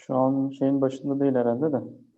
Şu an şeyin başında değil herhalde de.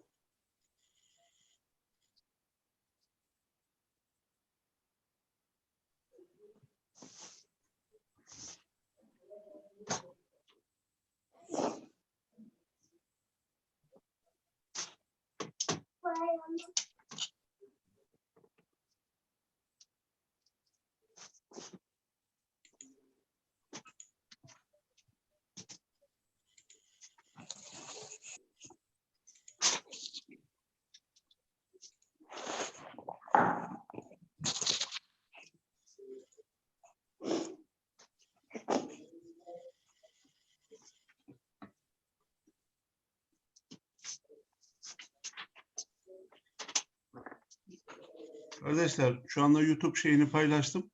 Arkadaşlar şu anda YouTube şeyini paylaştım.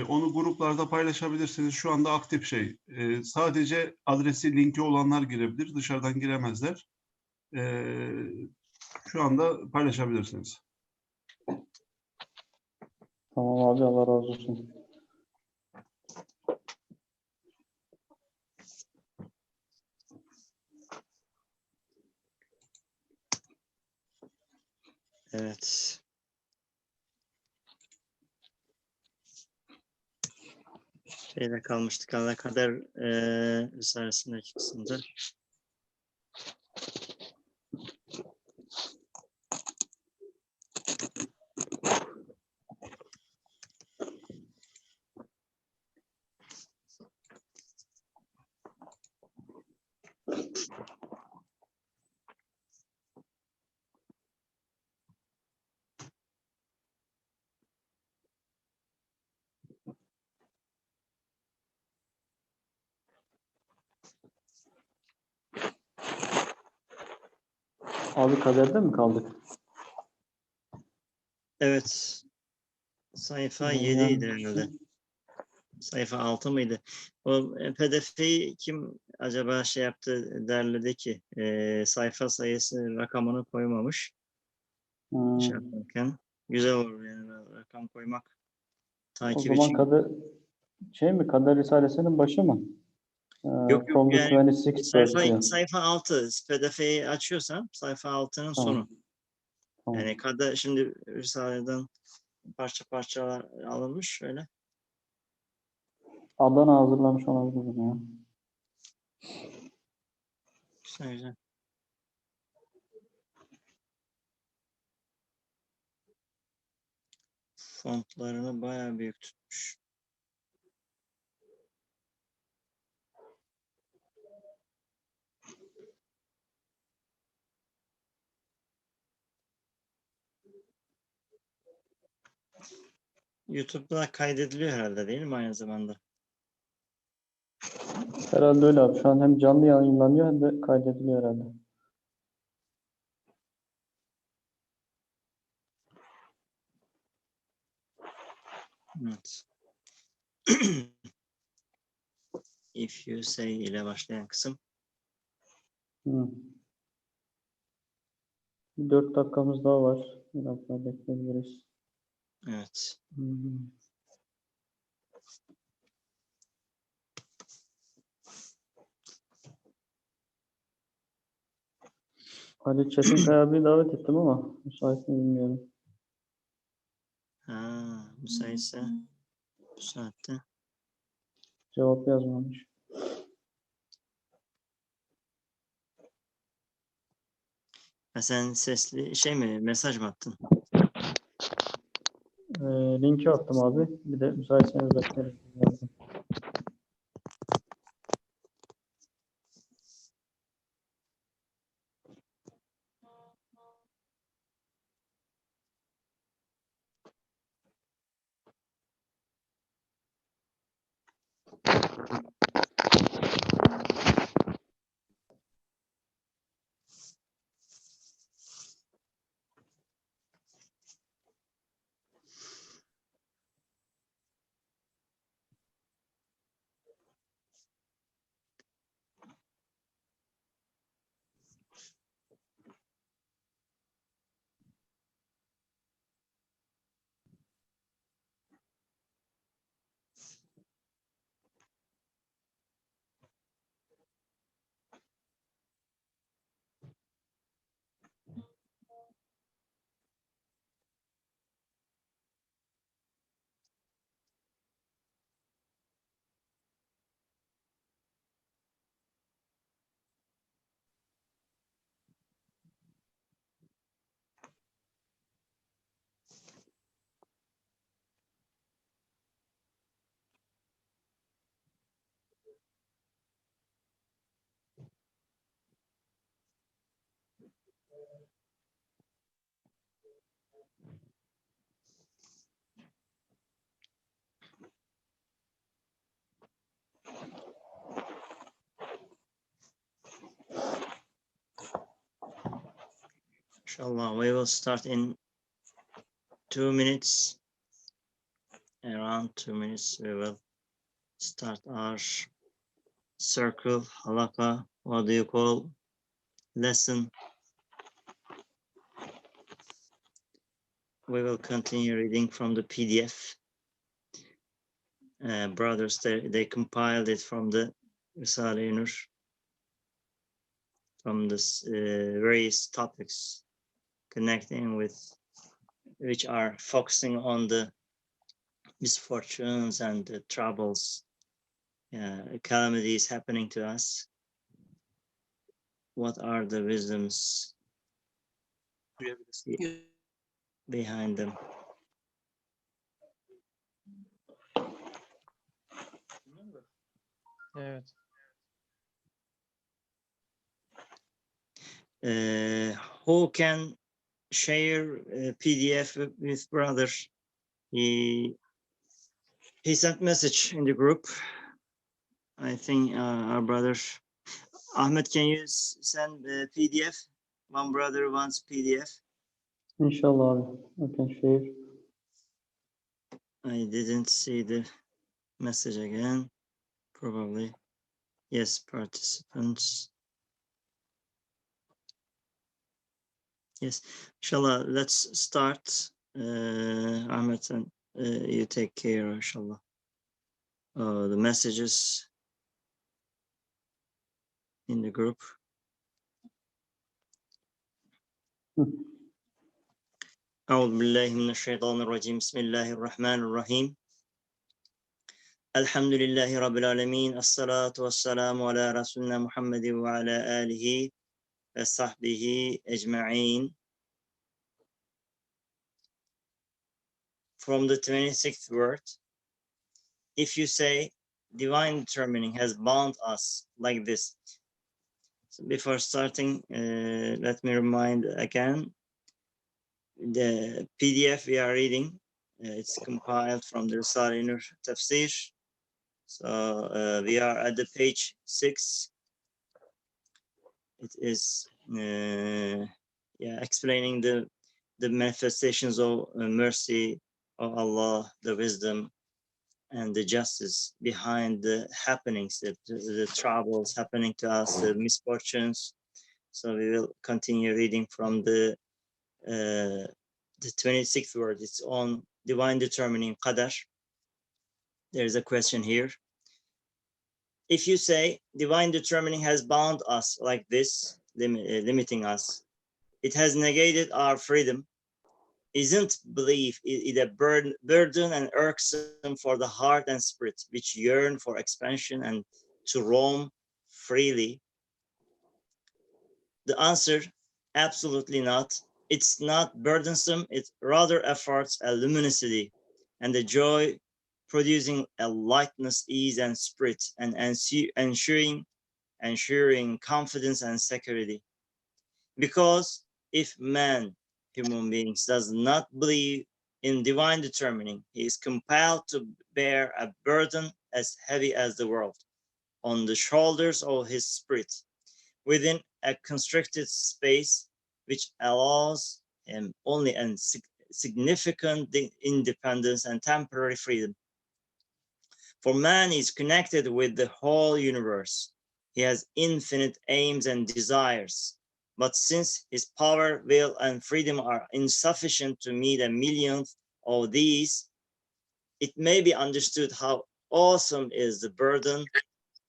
Onu gruplarda paylaşabilirsiniz. Şu anda aktif şey. Sadece adresi linki olanlar girebilir. Dışarıdan giremezler. Şu anda paylaşabilirsiniz. Tamam abi, Allah razı olsun. Evet. Şeyde kalmıştık. Kader Risalesi'ndeki kısımda. Abi kaderde mi kaldık? Evet. Sayfa Yani 7 idi herhalde. Sayfa 6 mıydı? O PDF'yi kim acaba şey yaptı, derledi ki sayfa sayısı rakamını koymamış. Şey yaparken. Güzel olur yani rakam koymak. O Takip zaman için. Kader Risalesi'nin başı mı? Yok From the yani 26th verse diyor. sayfa 6 PDF'yi açıyorsan sayfa 6'nın sonu. Tamam. Yani şimdi Risale'den parça parça alınmış öyle. Adana hazırlamış olabilir ya. Güzel güzel. Fontlarını bayağı büyük tutmuş. YouTube'da kaydediliyor herhalde değil mi aynı zamanda? Herhalde öyle abi. Şu an hem canlı yayınlanıyor hem de kaydediliyor herhalde. Evet. If you say ile başlayan kısım. 4 dakikamız daha var. Biraz daha bekleyebiliriz. Evet. Ali Çetinkaya abiyi davet ettim ama müsait mi bilmiyorum. Müsaitse bu saatte. Cevap yazmamış. Sen sesli mesaj mı attın? Linki attım abi. Bir de müsaitseniz beklerim yazdım. Inshallah, we will start in 2 minutes. Around 2 minutes, we will start our circle, halaqa, what do you call, lesson. We will continue reading from the PDF. Brothers, they compiled it from the Risale-i Nur, from the various topics connecting with, which are focusing on the misfortunes and the troubles, calamities happening to us. What are the wisdoms behind them? Evet. Who can share PDF with brother? He sent message in the group. I think our brother Ahmed, can you send the PDF? One brother wants PDF. İnşallah abi. I can share. I didn't see the message again. Probably. Yes, participants. Yes, inshallah, let's start. Ahmed, and you take care, inshallah. The messages in the group. أعوذ بالله من الشيطان الرجيم بسم الله الرحمن الرحيم الحمد لله رب العالمين الصلاة والسلام على رسولنا محمد وعلى آله وصحبه أجمعين. From the 26th word, if you say divine determining has bound us like this. So before starting, let me remind again, the PDF we are reading, it's compiled from the Risale-i Nur Tafsir. So we are at the page 6. It is explaining the manifestations of mercy of Allah, the wisdom and the justice behind the happenings, the troubles happening to us, the misfortunes. So we will continue reading from the 26th word. It's on divine determining qadar. There is a question here. If you say divine determining has bound us like this, limiting us, it has negated our freedom. Isn't belief it a burden and irksome for the heart and spirit, which yearn for expansion and to roam freely? The answer, absolutely not. It's not burdensome. It rather affords a luminosity and the joy, producing a lightness, ease, and spirit, and ensuring confidence and security. Because if man, human beings, does not believe in divine determining, he is compelled to bear a burden as heavy as the world on the shoulders of his spirit, within a constricted space which allows him only a significant independence and temporary freedom. For man is connected with the whole universe. He has infinite aims and desires. But since his power, will, and freedom are insufficient to meet a millionth of these, it may be understood how awesome is the burden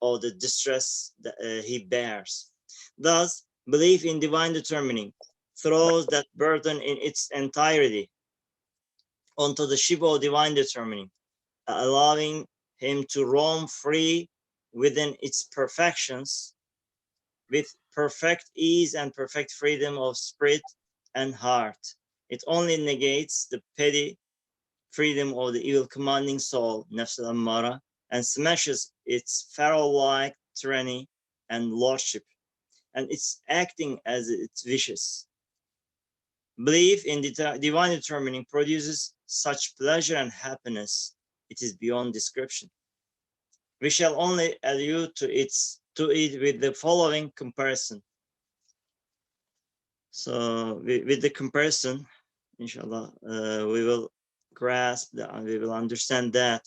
or the distress that he bears. Thus, belief in divine determining throws that burden in its entirety onto the ship of divine determining, allowing him to roam free within its perfections, with perfect ease and perfect freedom of spirit and heart. It only negates the petty freedom of the evil commanding soul, Nafs al-Ammara, and smashes its pharaoh-like tyranny and lordship, and it's acting as its wishes. Belief in the divine determining produces such pleasure and happiness. It is beyond description. We shall only allude to it with the following comparison. So with the comparison, inshallah, we will grasp that, we will understand that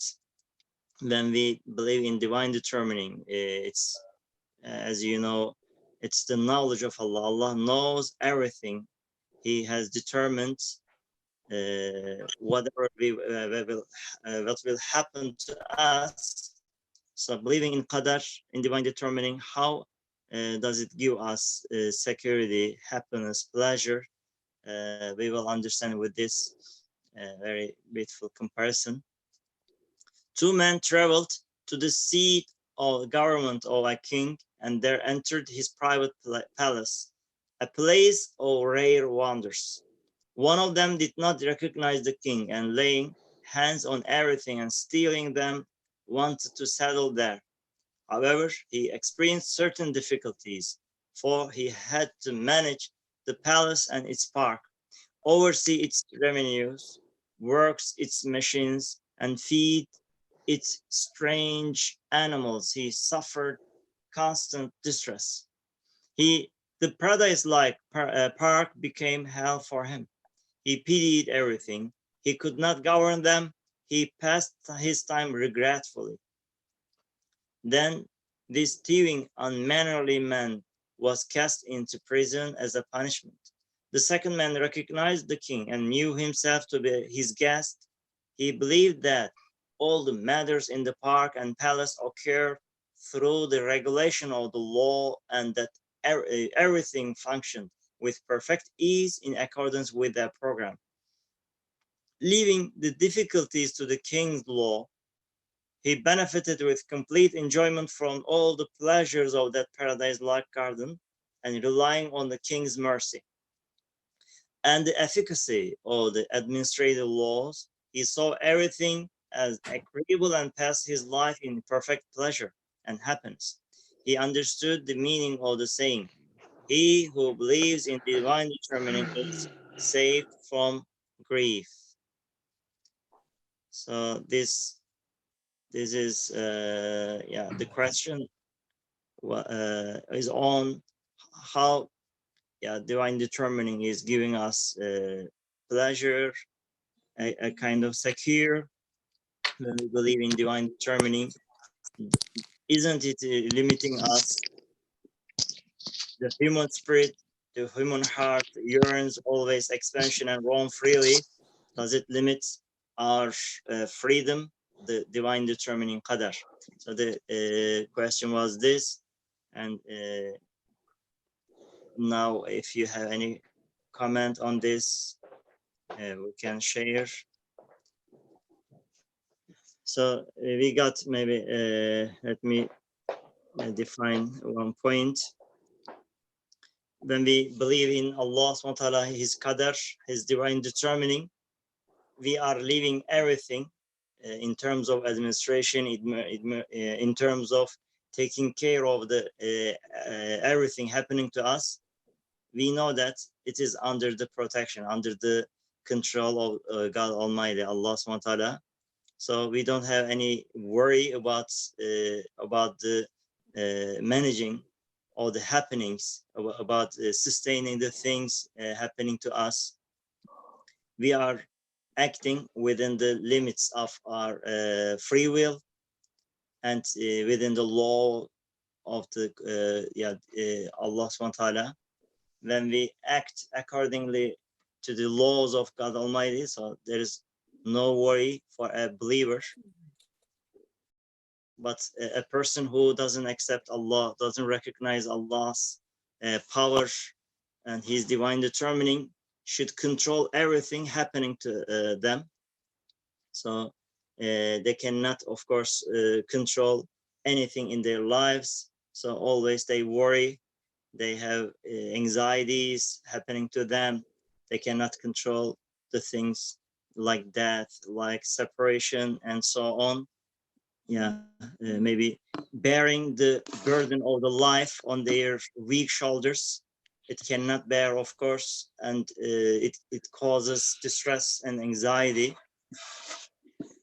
when we believe in divine determining, it's, as you know, it's the knowledge of Allah. Allah knows everything. He has determined whatever what will happen to us. So believing in qadar, in divine determining, how does it give us security, happiness, pleasure? We will understand with this very beautiful comparison. Two men traveled to the seat of government of a king, and there entered his private palace, a place of rare wonders. One of them did not recognize the king, and laying hands on everything and stealing them, wanted to settle there. However, he experienced certain difficulties, for he had to manage the palace and its park, oversee its revenues, works its machines, and feed its strange animals. He suffered constant distress. The paradise-like park became hell for him. He pitied everything. He could not govern them. He passed his time regretfully. Then this thieving, unmannerly man was cast into prison as a punishment. The second man recognized the king and knew himself to be his guest. He believed that all the matters in the park and palace occurred through the regulation of the law, and that everything functioned with perfect ease in accordance with their program. Leaving the difficulties to the king's law, he benefited with complete enjoyment from all the pleasures of that paradise-like garden, and relying on the king's mercy and the efficacy of the administrative laws, he saw everything as agreeable and passed his life in perfect pleasure and happiness. He understood the meaning of the saying, "He who believes in divine determining is saved from grief." So this is the question is on how divine determining is giving us pleasure, a kind of secure when we believe in divine determining. Isn't it limiting us? The human spirit, the human heart yearns always expansion and roam freely. Does it limit our freedom, the divine determining qadar? So the question was this, and now if you have any comment on this, we can share. So we got maybe, let me define one point. When we believe in Allah subhanahu wa ta'ala, his qadar, his divine determining, we are leaving everything in terms of administration, in terms of taking care of the everything happening to us. We know that it is under the protection, under the control of God Almighty, Allah subhanahu wa ta'ala. So we don't have any worry about the managing all the happenings, about sustaining the things happening to us. We are acting within the limits of our free will and within the law of the Allah subhanahu wa ta'ala. When we act accordingly to the laws of God Almighty, so there is no worry for a believer. But a person who doesn't accept Allah, doesn't recognize Allah's power and his divine determining, should control everything happening to them. So they cannot, of course, control anything in their lives. So always they worry, they have anxieties happening to them. They cannot control the things like death, like separation, and so on. Maybe bearing the burden of the life on their weak shoulders. it cannot bear, of course, and it causes distress and anxiety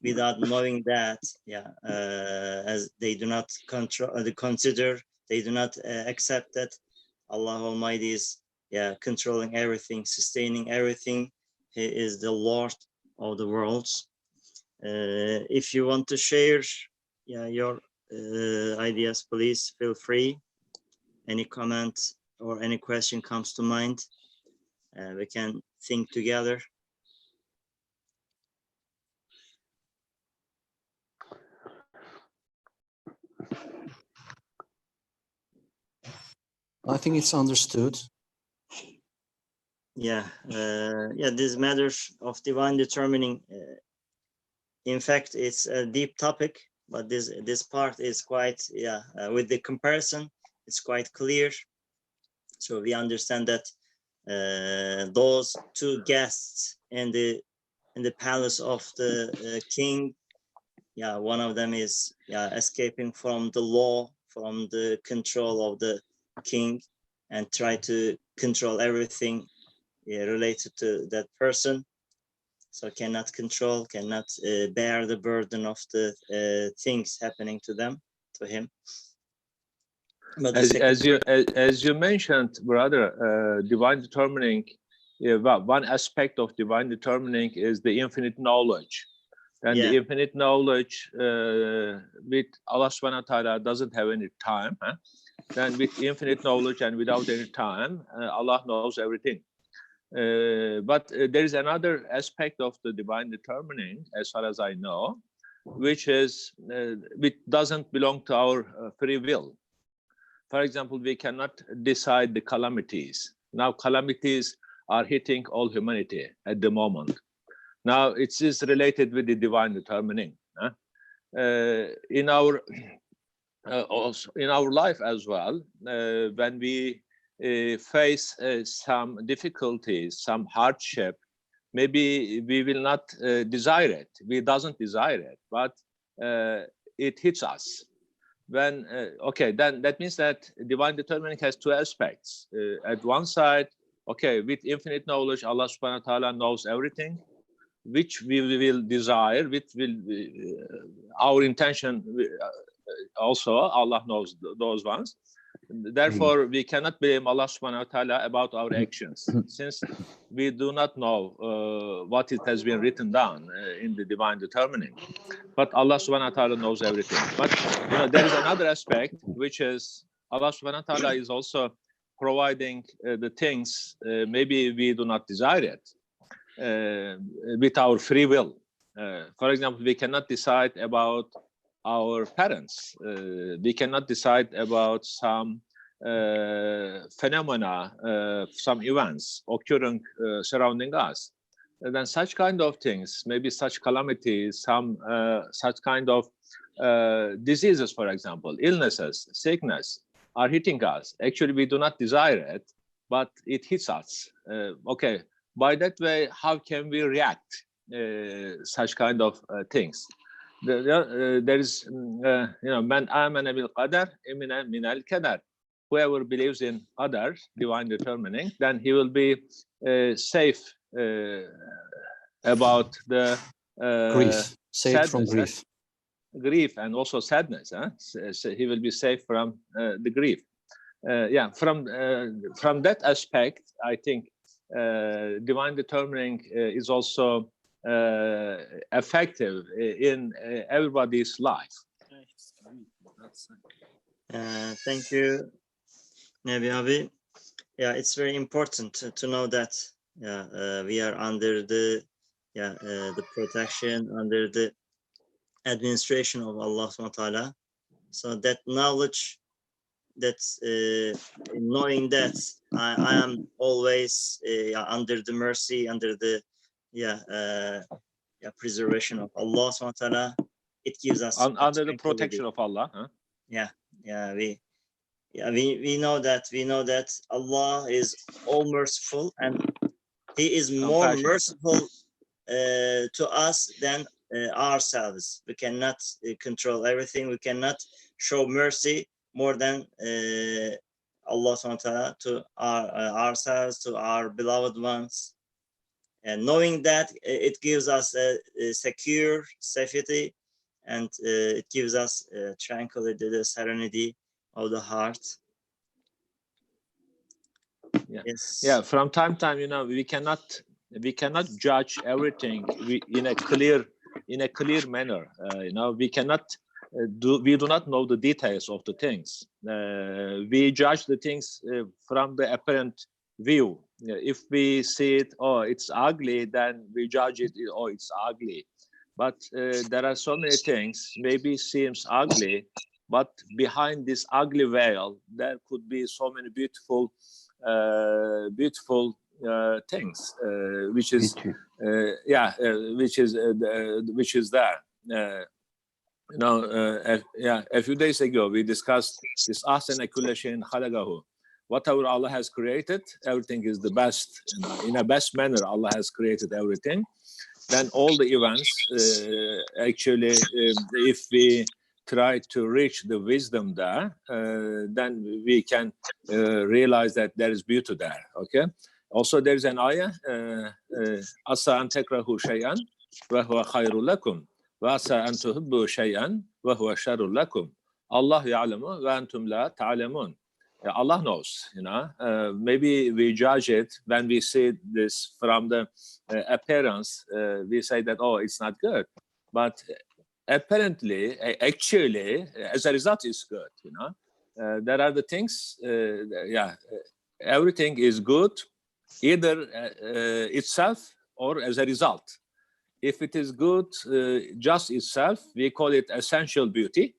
without knowing that, as they do not consider, they do not accept that Allah Almighty is controlling everything, sustaining everything. He is the Lord of the worlds. If you want to share your ideas, please feel free. Any comment or any question comes to mind, we can think together. I think it's understood. This matter of divine determining, in fact, it's a deep topic, but this part is quite, with the comparison, it's quite clear. So we understand that those two guests in the palace of the king, one of them is escaping from the law, from the control of the king, and try to control everything related to that person. So cannot control, cannot bear the burden of the things happening to them, to him. But as you mentioned, brother, divine determining, one aspect of divine determining is the infinite knowledge. And the infinite knowledge with Allah subhanahu wa ta'ala doesn't have any time. Then with infinite knowledge and without any time, Allah knows everything. But there is another aspect of the divine determining, as far as I know, which doesn't belong to our free will. For example, we cannot decide the calamities. Now calamities are hitting all humanity at the moment. Now it is related with the divine determining. In our life as well, when we face some difficulties, some hardship, maybe we will not desire it. We doesn't desire it, but it hits us. When then that means that divine determining has two aspects. At one side, with infinite knowledge, Allah subhanahu wa ta'ala knows everything, which we will desire, which will our intention also, Allah knows those ones. Therefore, we cannot blame Allah subhanahu wa ta'ala about our actions, since we do not know what it has been written down in the divine determining. But Allah subhanahu wa ta'ala knows everything. But there is another aspect, which is Allah subhanahu wa ta'ala is also providing the things maybe we do not desire it with our free will. For example, we cannot decide about our parents. We cannot decide about some phenomena, some events occurring surrounding us. And then such kind of things, maybe such calamities, some such kind of diseases, for example, illnesses, sickness, are hitting us. Actually, we do not desire it, but it hits us. By that way, how can we react such kind of things? There is, man amana bil qadar imina min al kadar. Whoever believes in qadar, divine determining, then he will be safe about the grief, safe from grief and also sadness. So he will be safe from the grief. From that aspect, I think divine determining is also effective in everybody's life. Thank you, Nebi Abi. It's very important to know that we are under the protection, under the administration of Allah subhanahu wa ta'ala. So that knowledge, that knowing that I am always under the mercy, under the preservation of Allah subhanahu wa ta'ala, it gives us under the protection of Allah. We know that Allah is all merciful, and He is more merciful to us than ourselves. We cannot control everything. We cannot show mercy more than Allah subhanahu wa ta'ala, to ourselves, to our beloved ones. And knowing that, it gives us a secure safety, and it gives us tranquility, the serenity of the heart. Yeah. Yes. Yeah, from time to time, we cannot judge everything in a clear manner. We cannot we do not know the details of the things. We judge the things from the apparent view. If we see it, oh, it's ugly, then we judge it, oh, it's ugly. But there are so many things, maybe seems ugly, but behind this ugly veil, there could be so many beautiful things, which is which is there. A few days ago we discussed this ahsana kulla shay'in khalaqahu. Whatever Allah has created, everything is the best. In a best manner, Allah has created everything. Then all the events, actually, if we try to reach the wisdom there, then we can realize that there is beauty there. Okay. Also, there is an ayah, asa an takrahu shay'an wa huwa khayrun lakum wa asa an tuhibbu shay'an wa huwa sharrun lakum. Allah ya'lamu wa antum la ta'lamun. Allah knows, maybe we judge it when we see this from the appearance. We say that, oh, it's not good, but apparently, actually, as a result, it's good. There are the things. Everything is good, either itself or as a result. If it is good just itself, we call it essential beauty.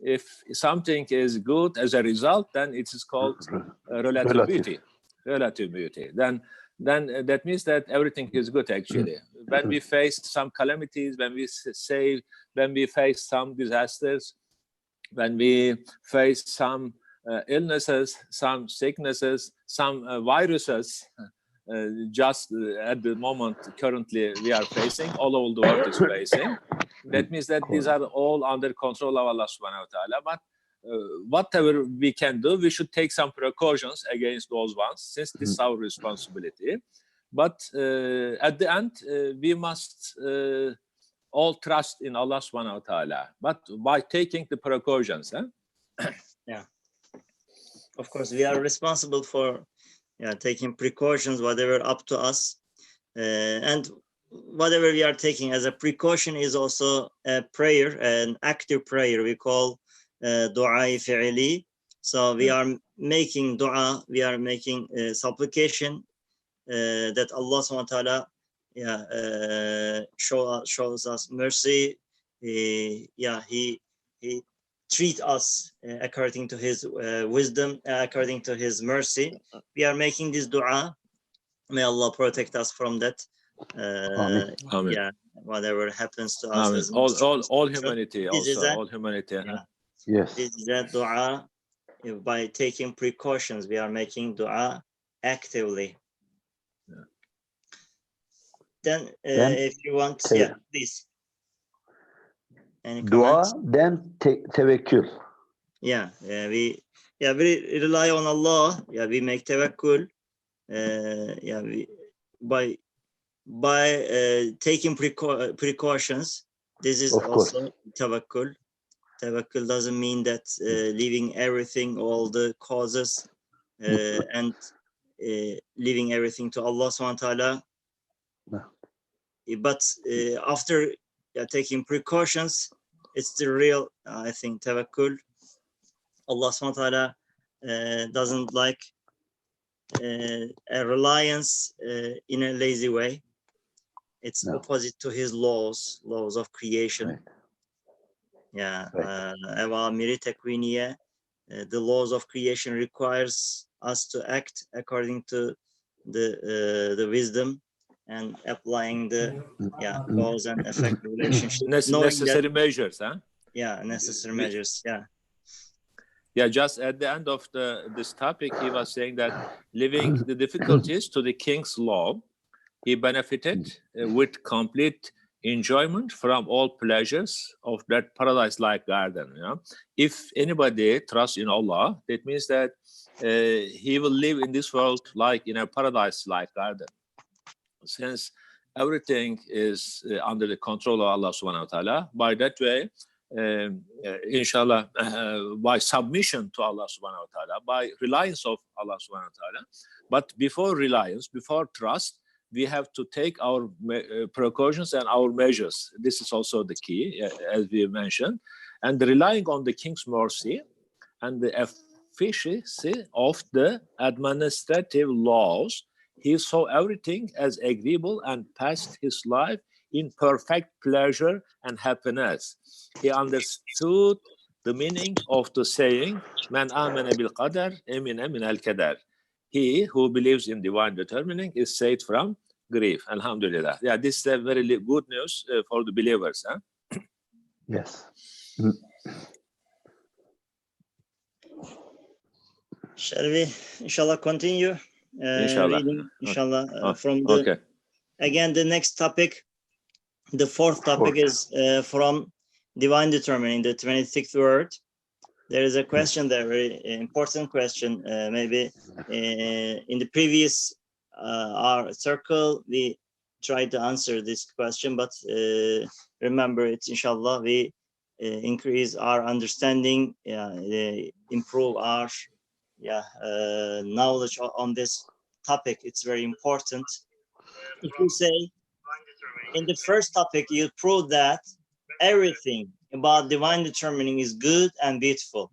If something is good as a result, then it is called relative beauty. Relative beauty. Then that means that everything is good actually. When we face some calamities, when we face some disasters, when we face some illnesses, some sicknesses, some viruses, just at the moment currently we are facing, all over the world is facing. That means that these are all under control of Allah subhanahu wa ta'ala. But whatever we can do, we should take some precautions against those ones, since this is our responsibility. But at the end, we must all trust in Allah subhanahu wa ta'ala, but by taking the precautions. Yeah. Of course, we are responsible for taking precautions, whatever up to us. And whatever we are taking as a precaution is also a prayer, an active prayer we call du'a fi'li. So we are making dua, we are making supplication that Allah subhanahu wa ta'ala shows us mercy. He treat us according to his wisdom, according to his mercy. We are making this dua. May Allah protect us from that. Amen. Yeah, whatever happens to us. Amen. All humanity, all humanity. Yes. This is a dua. By taking precautions, we are making dua actively. Yeah. Then, if you want, please. Any comments? Dua, then tevekkül. We rely on Allah. Yeah, we make tevekkül. By taking precautions, this is also tawakkul. Tawakkul doesn't mean that leaving everything, all the causes, and leaving everything to Allah subhanahu wa ta'ala. But after taking precautions, it's the real, I think, tawakkul. Allah subhanahu wa ta'ala doesn't like a reliance in a lazy way. It's opposite to his laws of creation. Awamiri tekwiniye, the laws of creation requires us to act according to the wisdom and applying the cause and effect relationship. Necessary measures, huh? Necessary measures. Just at the end of this topic, he was saying that leaving the difficulties to the king's law, he benefited with complete enjoyment from all pleasures of that paradise-like garden. You know? If anybody trusts in Allah, that means that he will live in this world like in a paradise-like garden. Since everything is under the control of Allah subhanahu wa ta'ala, by that way, inshallah, by submission to Allah subhanahu wa ta'ala, by reliance of Allah subhanahu wa ta'ala. But before reliance, before trust, we have to take our precautions and our measures. This is also the key, as we mentioned. And relying on the King's mercy and the efficiency of the administrative laws, he saw everything as agreeable and passed his life in perfect pleasure and happiness. He understood the meaning of the saying, "Man amana bil qadar, amina min al kadar." He who believes in divine determining is saved from grief. Alhamdulillah. Yeah, this is a very good news for the believers. Huh? Yes. Shall we, inshallah, continue Inshallah. reading, inshallah, Oh, from the, okay. again, the next topic, the fourth topic is from divine determining, the 26th word. There is a question there, very important question. Maybe in the previous our circle, we tried to answer this question, but remember it's inshallah, we increase our understanding, improve our knowledge on this topic. It's very important. If you say in the first topic, you prove that everything about divine determining is good and beautiful.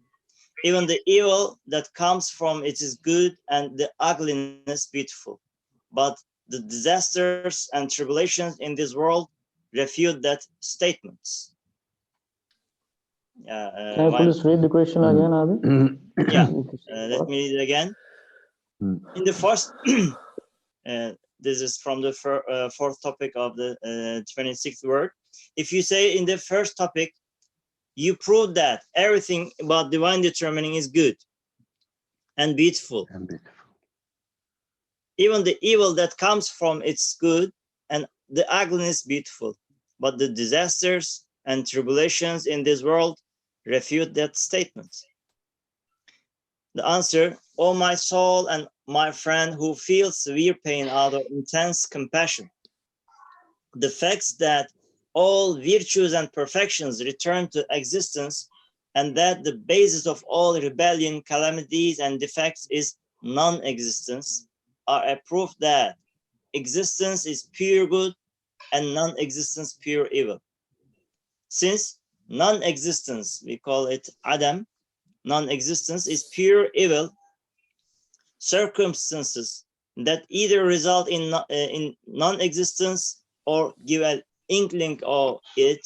Even the evil that comes from it is good and the ugliness beautiful. But the disasters and tribulations in this world refute that statements. Can you please read the question again, Abi? Yeah, let me read it again. In the first, this is from the fourth topic of the 26th word. If you say in the first topic, you prove that everything about divine determining is good and beautiful. Even the evil that comes from it's good and the ugliness beautiful. But the disasters and tribulations in this world refute that statement. The answer, "O my soul and my friend who feels severe pain out of intense compassion, the facts that all virtues and perfections return to existence and that the basis of all rebellion, calamities, and defects is non-existence are a proof that existence is pure good and non-existence pure evil. Since non-existence, we call it Adam, non-existence is pure evil, circumstances that either result in non-existence or give an inkling of it,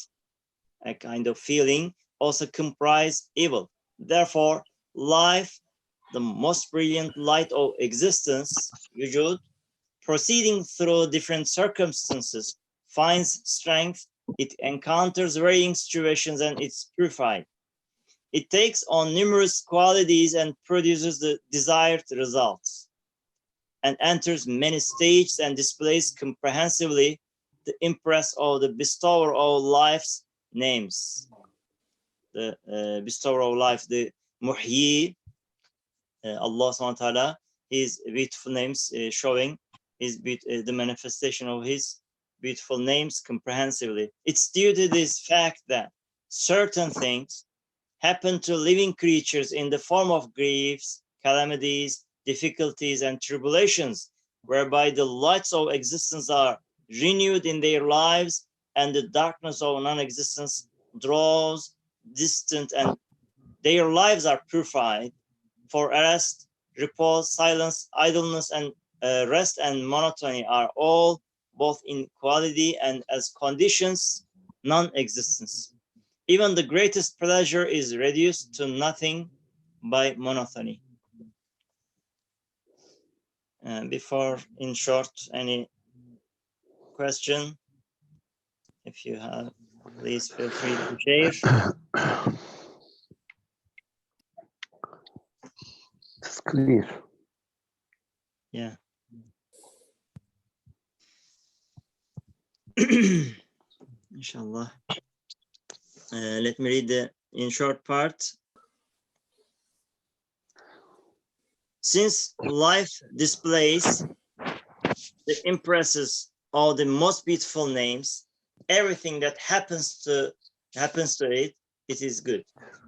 a kind of feeling, also comprise evil. Therefore, life, the most brilliant light of existence, wujud, proceeding through different circumstances, finds strength, it encounters varying situations, and it's purified. It takes on numerous qualities and produces the desired results, and enters many stages and displays comprehensively the impress of the bestower of life's names. The bestower of life, the Muhyi, Allah subhanahu wa ta'ala, his beautiful names showing his the manifestation of his beautiful names comprehensively. It's due to this fact that certain things happen to living creatures in the form of griefs, calamities, difficulties, and tribulations, whereby the lights of existence are renewed in their lives and the darkness of non-existence draws distant, and their lives are purified. For rest, repose, silence, idleness, and rest and monotony are all, both in quality and as conditions, non-existence. Even the greatest pleasure is reduced to nothing by monotony. Before, in short, any question, if you have, please feel free to share. It's clear. Yeah. inshallah. Let me read the in short part. Since life displays the impresses of the most beautiful names, everything that happens to it, it is good.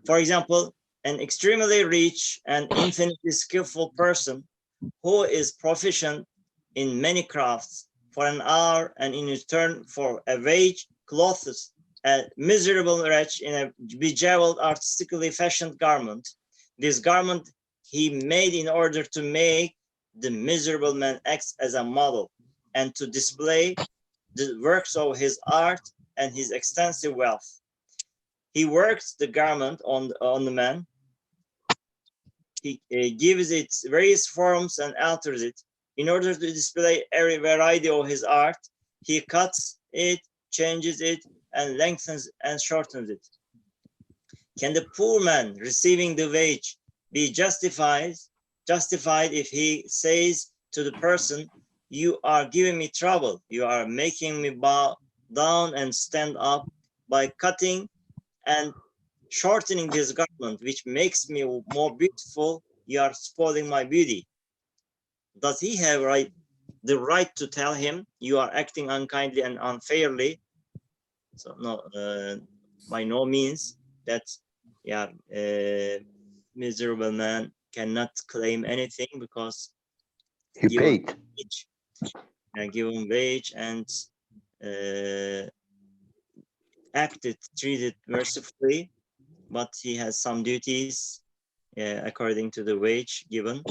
For example, an extremely rich and infinitely skillful person who is proficient in many crafts for an hour and in return for a wage clothes a miserable wretch in a bejeweled artistically fashioned garment. This garment he made in order to make the miserable man act as a model and to display the works of his art and his extensive wealth. He works the garment on the man. He gives it various forms and alters it. In order to display every variety of his art, he cuts it, changes it, and lengthens and shortens it. Can the poor man receiving the wage be justified if he says to the person, "You are giving me trouble, you are making me bow down and stand up by cutting and shortening this garment, which makes me more beautiful, you are spoiling my beauty"? Does he have the right to tell him, "You are acting unkindly and unfairly"? So no, by no means. That miserable man cannot claim anything because He paid. Given wage and treated mercifully, but he has some duties according to the wage given.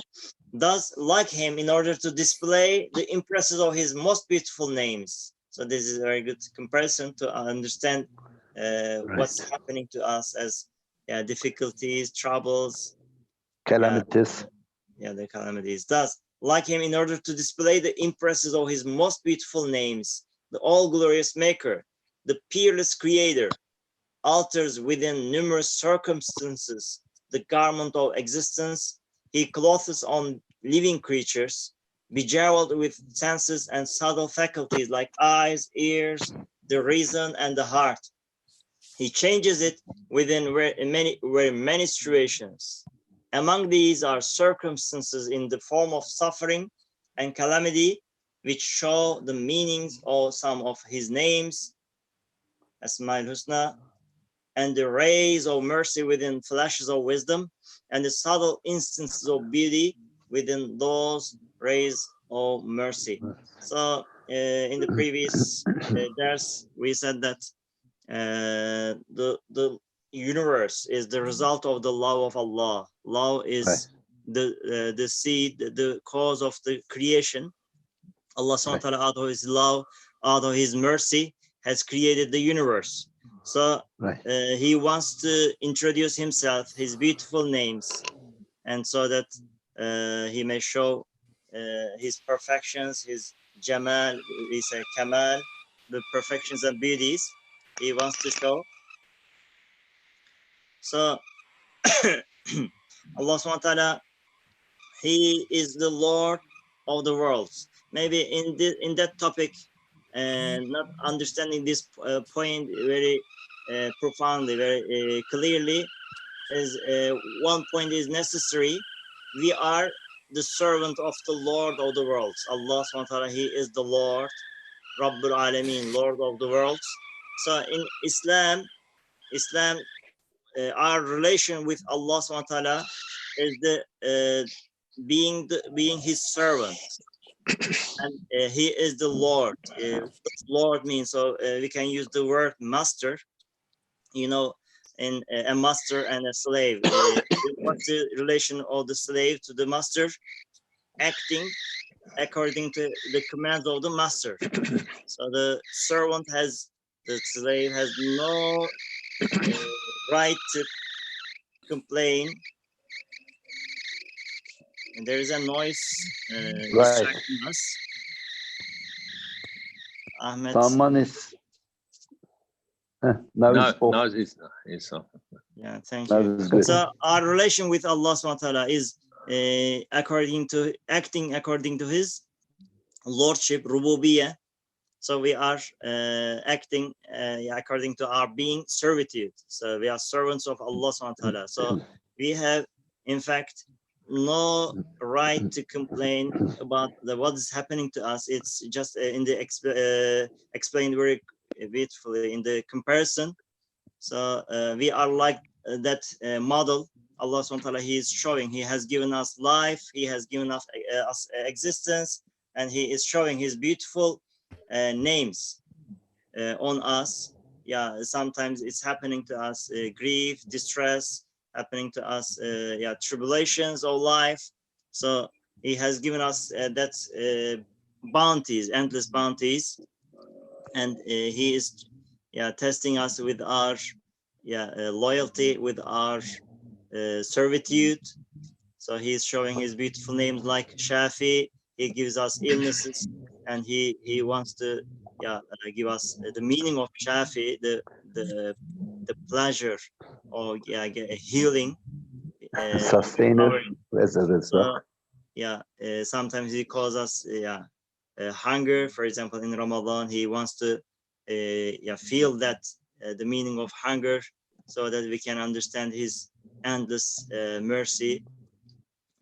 Thus, like him, in order to display the impresses of his most beautiful names. So this is a very good comparison to understand what's happening to us as difficulties, troubles, calamities. The calamities. Thus, like him, in order to display the impresses of his most beautiful names, the all-glorious Maker, the peerless Creator, alters within numerous circumstances the garment of existence. He clothes on living creatures, bejeweled with senses and subtle faculties like eyes, ears, the reason, and the heart. He changes it within many situations. Among these are circumstances in the form of suffering and calamity, which show the meanings of some of his names, Asma'ul Husna, and the rays of mercy within flashes of wisdom, and the subtle instances of beauty within those rays of mercy. So in the previous verse, we said that the universe is the result of the love of Allah. Love is the seed, the cause of the creation. Allah subhanahu wa ta'ala, out of his love, out of his mercy, has created the universe. So he wants to introduce himself, his beautiful names, and so that he may show his perfections, his Jamal, we say Kamal, the perfections and beauties he wants to show. So Allah subhanahu wa ta'ala, he is the Lord of the worlds. Maybe in that topic, and not understanding this point very profoundly, very clearly, is one point is necessary. We are the servant of the Lord of the worlds. Allah subhanahu wa ta'ala, he is the Lord, Rabbul Alameen, Lord of the worlds. So in Islam, our relation with Allah subhanahu wa ta'ala is the being his servant. And he is the Lord. Lord means, so we can use the word master, in a master and a slave. What's the relation of the slave to the master? Acting according to the commands of the master. So the slave has no right to complain. And there is a noise distracting us. Ahmed. Someone is. No, it's off. Yeah, thank you. So our relation with Allah subhanahu wa ta'ala is acting according to his lordship, rububiyyah. So we are acting according to our being servitude. So we are servants of Allah subhanahu wa ta'ala. So we have, in fact, no right to complain about what is happening to us. It's just in the explained very beautifully in the comparison. So we are like that model. Allah subhanahu wa ta'ala, He is showing, He has given us life, He has given us existence, and He is showing His beautiful names on us. Yeah, sometimes it's happening to us, grief, distress, happening to us, tribulations of life. So He has given us that bounties, endless bounties, and He is testing us with our loyalty, with our servitude. So He is showing His beautiful names like Shafi. He gives us illnesses, and he wants to give us the meaning of Shafi, the pleasure or healing, Sustainer as a result. So sometimes He calls us hunger. For example, in Ramadan, He wants to feel that the meaning of hunger, so that we can understand His endless mercy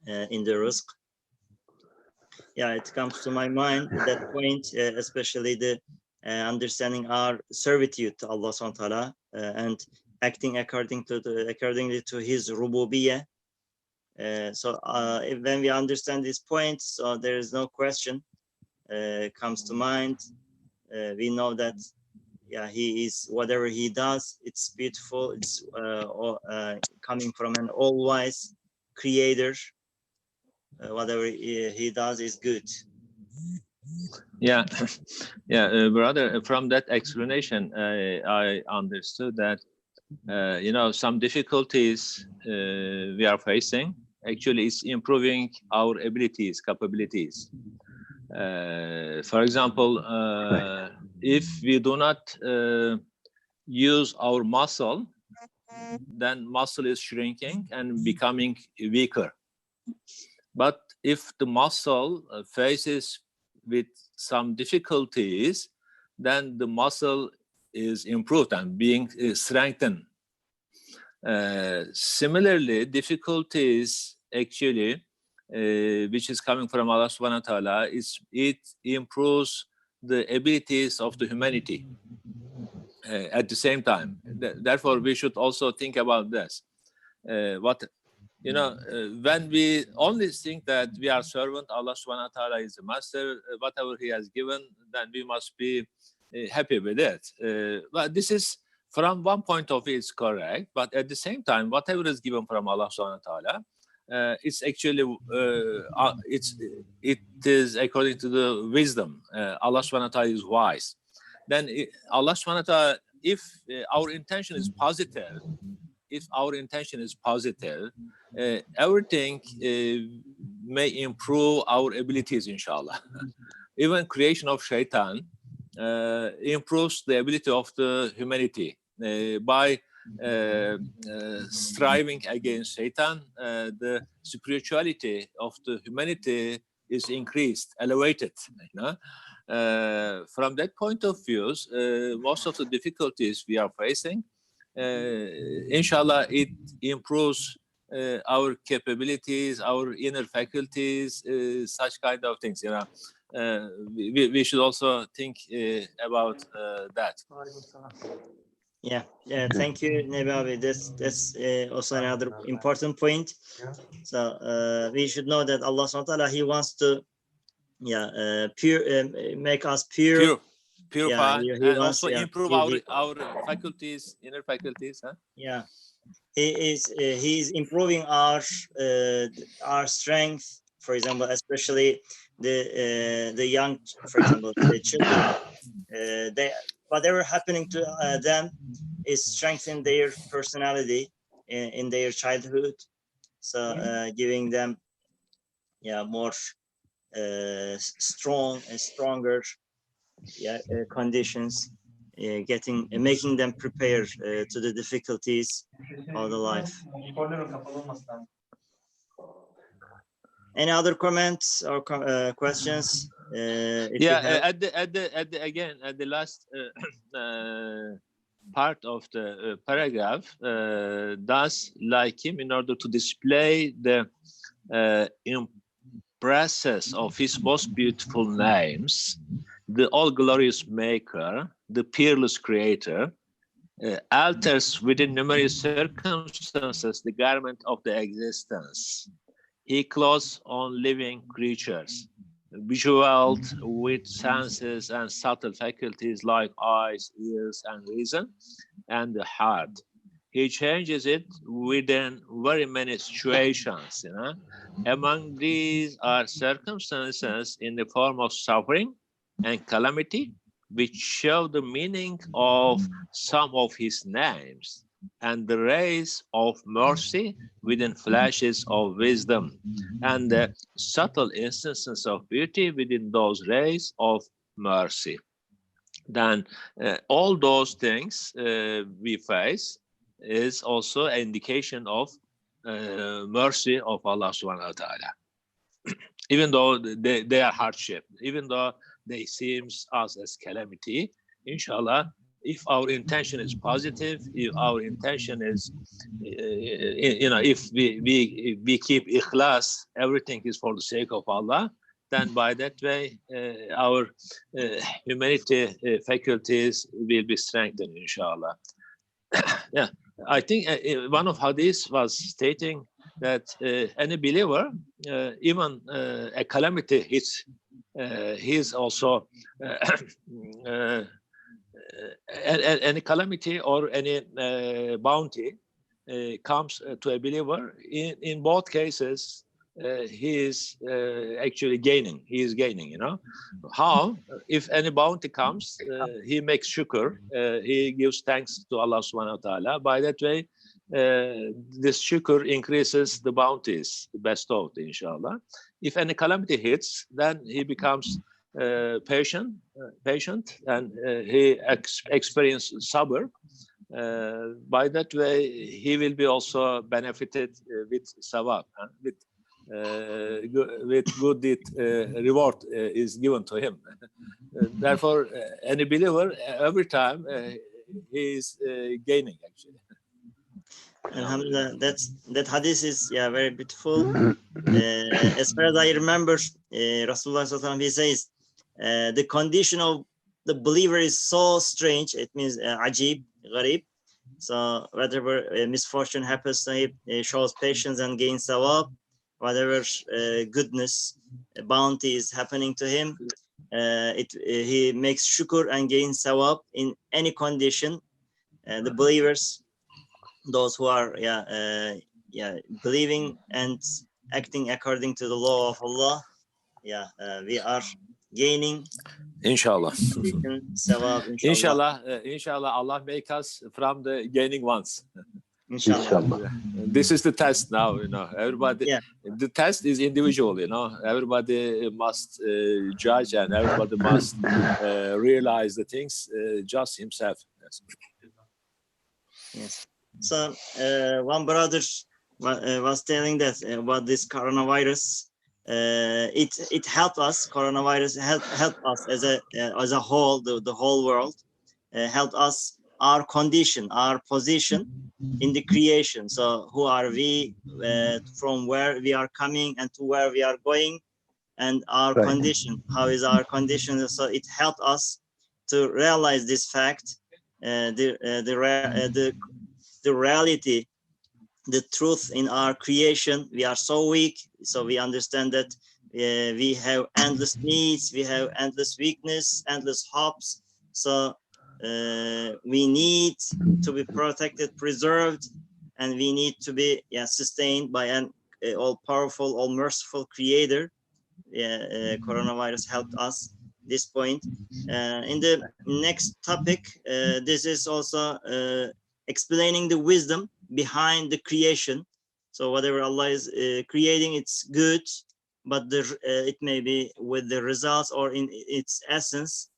in the rizq. It comes to my mind at that point, especially the understanding our servitude to Allah subhanahu wa ta'ala and acting accordingly to His rububiyyah. So when we understand this point, so there is no question comes to mind. We know that He is, whatever He does, it's beautiful. It's coming from an all-wise Creator. Whatever He does is good. Yeah, brother. From that explanation, I understood that some difficulties we are facing actually is improving our abilities, capabilities. For example, if we do not use our muscle, then muscle is shrinking and becoming weaker. But if the muscle faces with some difficulties, then the muscle is improved and being strengthened. Similarly, difficulties actually, which is coming from Allah subhanahu wa ta'ala, it improves the abilities of the humanity at the same time. Therefore, we should also think about this. When we only think that we are servant, Allah subhanahu wa ta'ala is the master, whatever He has given, then we must be happy with it. But this is, from one point of view, it's correct. But at the same time, whatever is given from Allah subhanahu wa ta'ala, it's actually, it is according to the wisdom. Allah subhanahu wa ta'ala is wise. Then Allah subhanahu wa ta'ala, if our intention is positive, everything may improve our abilities, inshallah. Even creation of shaitan improves the ability of the humanity by striving against shaitan. The spirituality of the humanity is increased, elevated. From that point of view, most of the difficulties we are facing, inshallah, it improves our capabilities, our inner faculties, such kind of things. We should also think about that. Thank you, Nebi Abi. That's also another important point. So we should know that Allah subhanahu wa ta'ala, He wants to make us pure. Purify, He and wants, also improve our faculties, inner faculties. He is improving our strength. For example, especially the young, for example, the children. Whatever happening to them is strengthening their personality in their childhood. So giving them more strong and stronger conditions, making them prepare to the difficulties of the life. Any other comments or questions? If you Yeah, have. at the last part of the paragraph, thus like him, in order to display the impresses of his most beautiful names, the all-glorious maker, the peerless creator, alters within numerous circumstances the garment of the existence. He clothes on living creatures, visualed with senses and subtle faculties like eyes, ears, and reason, and the heart. He changes it within very many situations. Among these are circumstances in the form of suffering and calamity, which show the meaning of some of his names, and the rays of mercy within flashes of wisdom, and the subtle instances of beauty within those rays of mercy. Then all those things we face is also an indication of mercy of Allah subhanahu wa ta'ala. Even though they are hardship, even though they seem us as calamity, inshallah, if our intention is positive, if our intention is, if we keep ikhlas, everything is for the sake of Allah, then by that way, our humanity faculties will be strengthened, inshallah. Yeah, I think one of hadiths was stating that any believer, even a calamity hits, he's also any calamity or any bounty comes to a believer. In both cases, he is actually gaining. He is gaining. How? If any bounty comes, he makes shukr. He gives thanks to Allah subhanahu wa ta'ala. By that way, this shukr increases the bounties bestowed, inshallah. If any calamity hits, then he becomes patient, and he experiences sabr. By that way, he will be also benefited with sawab, with good deed reward is given to him. Therefore, any believer, every time he is gaining, actually. Alhamdulillah, that hadith is very beautiful. As far as I remember, Rasulullah sallallahu alaihi wasallam, he says, the condition of the believer is so strange. It means ajib, gharib. So whatever misfortune happens to him, he shows patience and gains sawab. Whatever goodness, bounty is happening to him, he makes shukr and gains sawab in any condition. The believers, those who are believing and acting according to the law of Allah, we are gaining, inshallah. Sawab, Inshallah, Allah make us from the gaining ones. Inshallah. This is the test now, everybody. The test is individual, everybody must judge, and everybody must realize the things just himself. Yes. So one brother was telling that about this coronavirus, it helped us. Coronavirus helped us as a whole, the whole world, helped us, our condition, our position in the creation. So who are we, from where we are coming and to where we are going, and our condition, how is our condition? So it helped us to realize this fact, the reality, the truth in our creation. We are so weak, so we understand that we have endless needs, we have endless weakness, endless hopes. So we need to be protected, preserved, and we need to be sustained by an all-powerful, all-merciful creator. Coronavirus helped us this point. In the next topic, this is also explaining the wisdom behind the creation. So whatever Allah is creating, it's good, but it may be with the results or in its essence.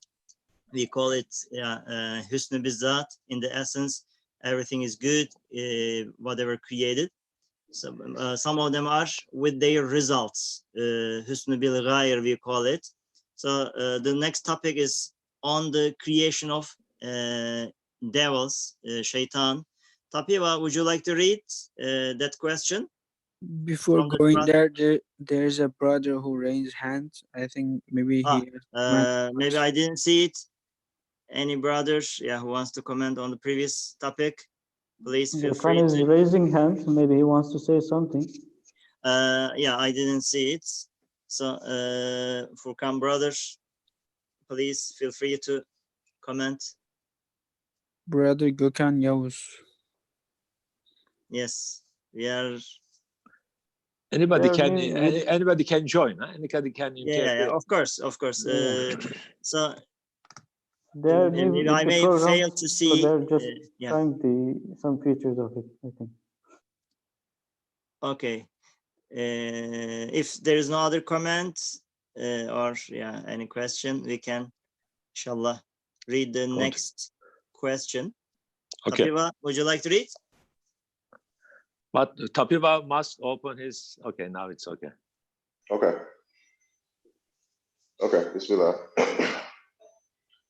We call it husn bizat. In the essence, everything is good, whatever created. some of them are with their results. Husnü bil gayr, we call it. So the next topic is on the creation of devils, shaitan. Tapiva, would you like to read that question? Before From the going there, there's a brother who raised hands. I think maybe he. Maybe I didn't see it. Any brothers, who wants to comment on the previous topic? Please feel free Is to. raising hands. Maybe he wants to say something. I didn't see it. So Furkan brothers, please feel free to comment. Brother Gökhan Yavuz. Yes, we are. Anybody Yeah, can maybe- anybody can join. Huh? Anybody can Yeah, of course. Yeah. So They're maybe I the may program, fail to so see. they're just trying some features of it, I think. Okay. If there is no other comment or any question, we can, inshallah, read the next question. Okay. Tapiva, would you like to read? But Tapiva must open his. Okay, now it's okay. Okay. Okay, Bismillah.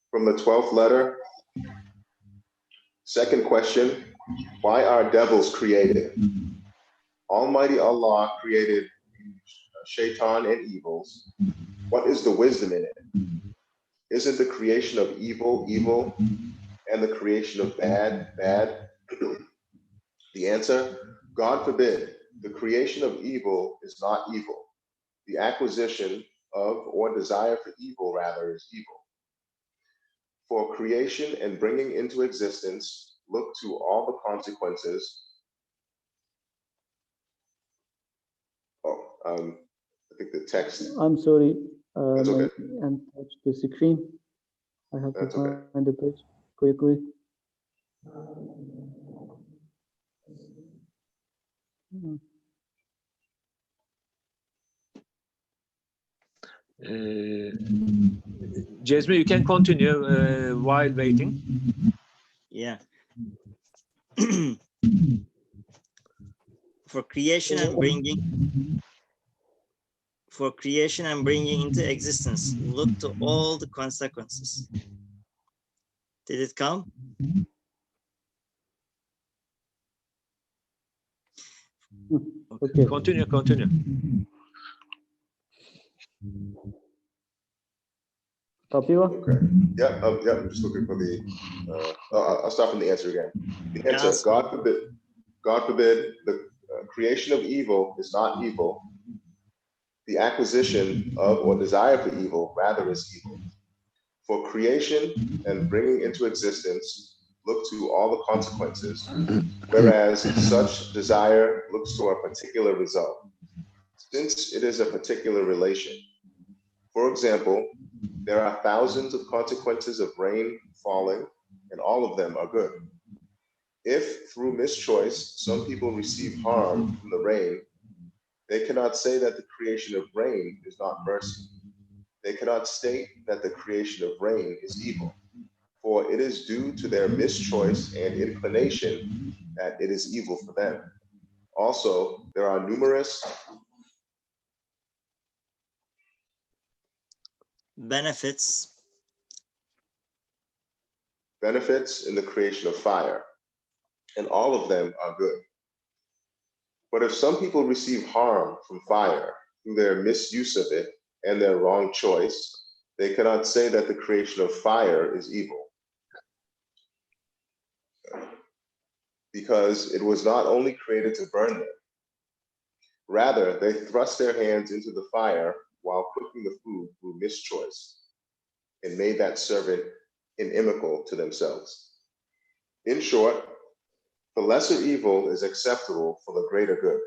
From the 12th letter, second question, why are devils created? Almighty Allah created shaitan and evils. What is the wisdom in it? Isn't the creation of evil, evil, and the creation of bad, bad? The answer, God forbid, the creation of evil is not evil. The acquisition of or desire for evil, rather, is evil. For creation and bringing into existence, look to all the consequences. I think the text. I'm sorry. That's okay. And touch the screen. I have That's to okay. find the page quickly. Jasmine, you can continue while waiting. Yeah. For creation and bringing into existence, look to all the consequences. Did it come? Okay. Continue. Tapiva? Okay. Yep. I'm just looking for the. I'll start from the answer again. The answer: Yes. God forbid, the creation of evil is not evil. The acquisition of or desire for evil, rather, is evil. For creation and bringing into existence, look to all the consequences, whereas such desire looks to a particular result, since it is a particular relation. For example, there are thousands of consequences of rain falling, and all of them are good. If through mischoice some people receive harm from the rain, they cannot say that the creation of rain is not mercy. They cannot state that the creation of rain is evil, for it is due to their mischoice and inclination that it is evil for them. Also, there are numerous Benefits in the creation of fire, and all of them are good. But if some people receive harm from fire through their misuse of it and their wrong choice, they cannot say that the creation of fire is evil, because it was not only created to burn them. Rather, they thrust their hands into the fire while cooking the food through mischoice, and made that servant inimical to themselves. In short, the lesser evil is acceptable for the greater good.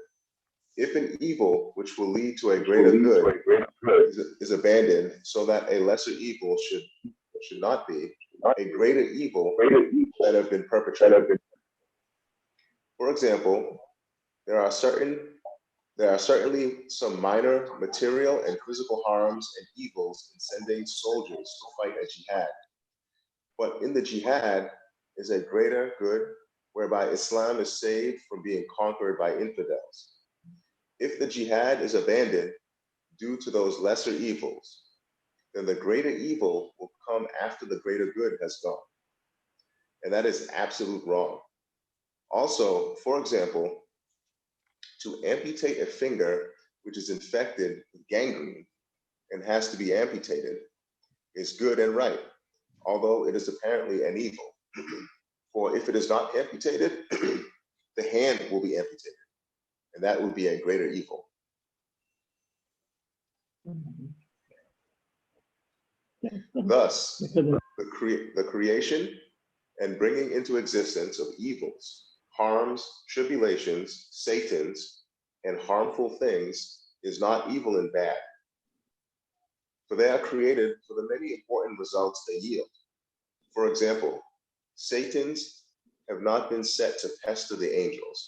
If an evil which will lead to a greater good is abandoned so that a lesser evil should not be, a greater evil that have been perpetrated. For example, there are certainly some minor material and physical harms and evils in sending soldiers to fight a jihad. But in the jihad is a greater good whereby Islam is saved from being conquered by infidels. If the jihad is abandoned due to those lesser evils, then the greater evil will come after the greater good has gone. And that is absolute wrong. Also, for example, to amputate a finger which is infected with gangrene and has to be amputated is good and right, although it is apparently an evil. For if it is not amputated, the hand will be amputated, and that would be a greater evil. Thus, the creation and bringing into existence of evils, harms, tribulations, Satans, and harmful things is not evil and bad. For they are created for the many important results they yield. For example, Satans have not been set to pester the angels,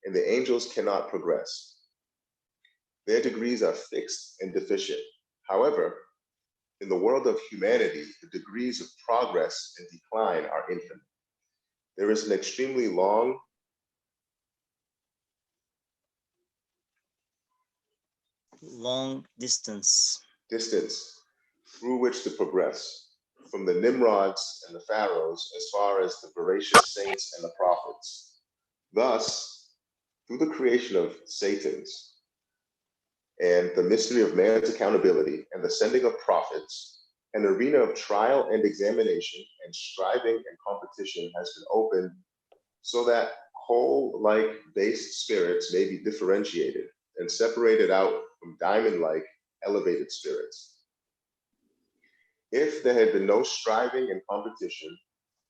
and the angels cannot progress. Their degrees are fixed and deficient. However, in the world of humanity, the degrees of progress and decline are infinite. There is an extremely long distance through which to progress, from the Nimrods and the Pharaohs as far as the veracious saints and the prophets. Thus, through the creation of Satans and the mystery of man's accountability and the sending of prophets, an arena of trial and examination and striving and competition has been opened so that coal-like based spirits may be differentiated and separated out from diamond-like elevated spirits. If there had been no striving and competition,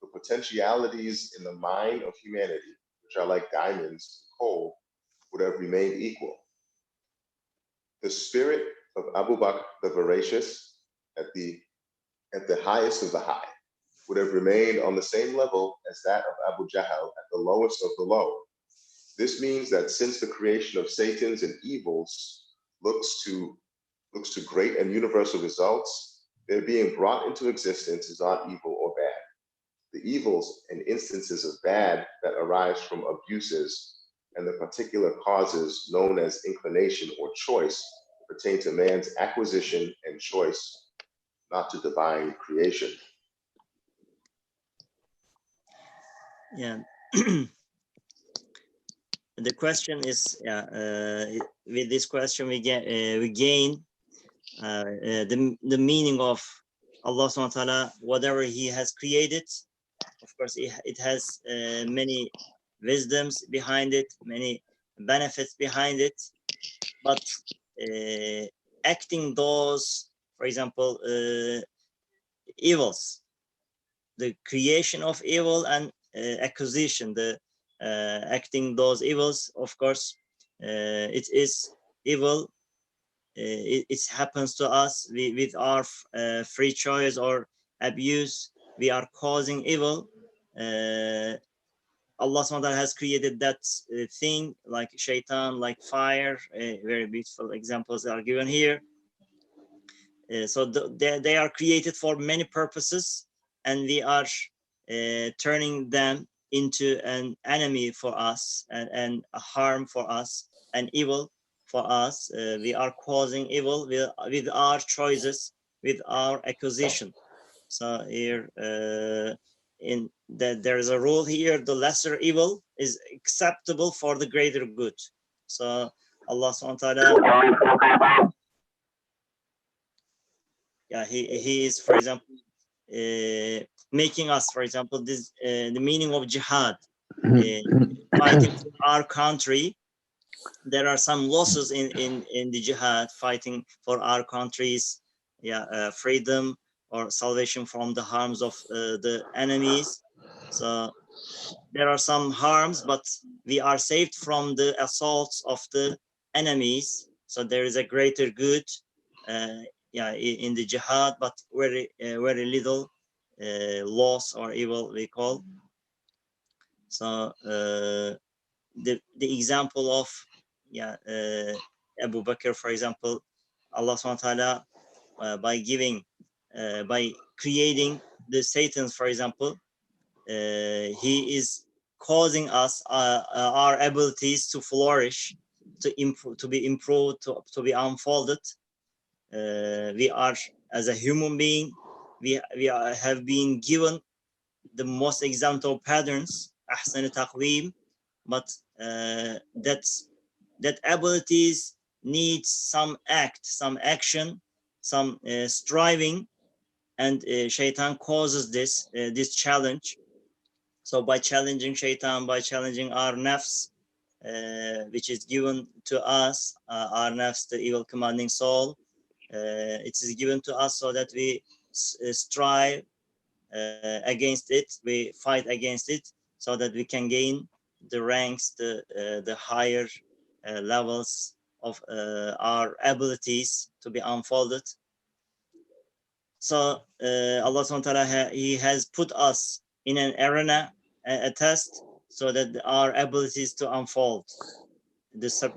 the potentialities in the mind of humanity, which are like diamonds and coal, would have remained equal. The spirit of Abu Bakr the Veracious at the highest of the high would have remained on the same level as that of Abu Jahl at the lowest of the low. This means that since the creation of Satans and evils looks to great and universal results, their being brought into existence is not evil or bad. The evils and instances of bad that arise from abuses and the particular causes known as inclination or choice pertain to man's acquisition and choice, not to divine creation. Yeah. The question is, with this question we gain the meaning of Allah subhanahu wa ta'ala, whatever He has created. Of course, it has many wisdoms behind it, many benefits behind it, but acting those, for example, evils, the creation of evil and acquisition, the acting those evils, of course, it is evil. It happens to us with our free choice or abuse. We are causing evil. Allah SWT has created that thing like shaitan, like fire. Very beautiful examples are given here. So they are created for many purposes, and we are turning them into an enemy for us and a harm for us, and evil for us. We are causing evil with our choices, with our acquisition. So here in that there is a rule here: the lesser evil is acceptable for the greater good. So Allah SWT, yeah, he is, for example, making us, for example, this the meaning of jihad, fighting for our country. There are some losses in the jihad, fighting for our country's freedom or salvation from the harms of the enemies. So there are some harms, but we are saved from the assaults of the enemies. So there is a greater good in the jihad, but very little loss or evil, we call. So the example of Abu Bakr, for example, Allah SWT by creating the Satans, for example, he is causing us our abilities to flourish, to improve, to be improved, to be unfolded. We are, as a human being, we have been given the most example patterns, أحسن تقويم, but that abilities need some act, some action, some striving, and Shaitan causes this challenge. So by challenging Shaitan, by challenging our nafs, which is given to us, our nafs, the evil commanding soul, it is given to us so that we strive against it, we fight against it, so that we can gain the ranks, the higher levels of our abilities to be unfolded. So Allah subhanahu wa ta'ala, He has put us in an arena, a test, so that our abilities to unfold,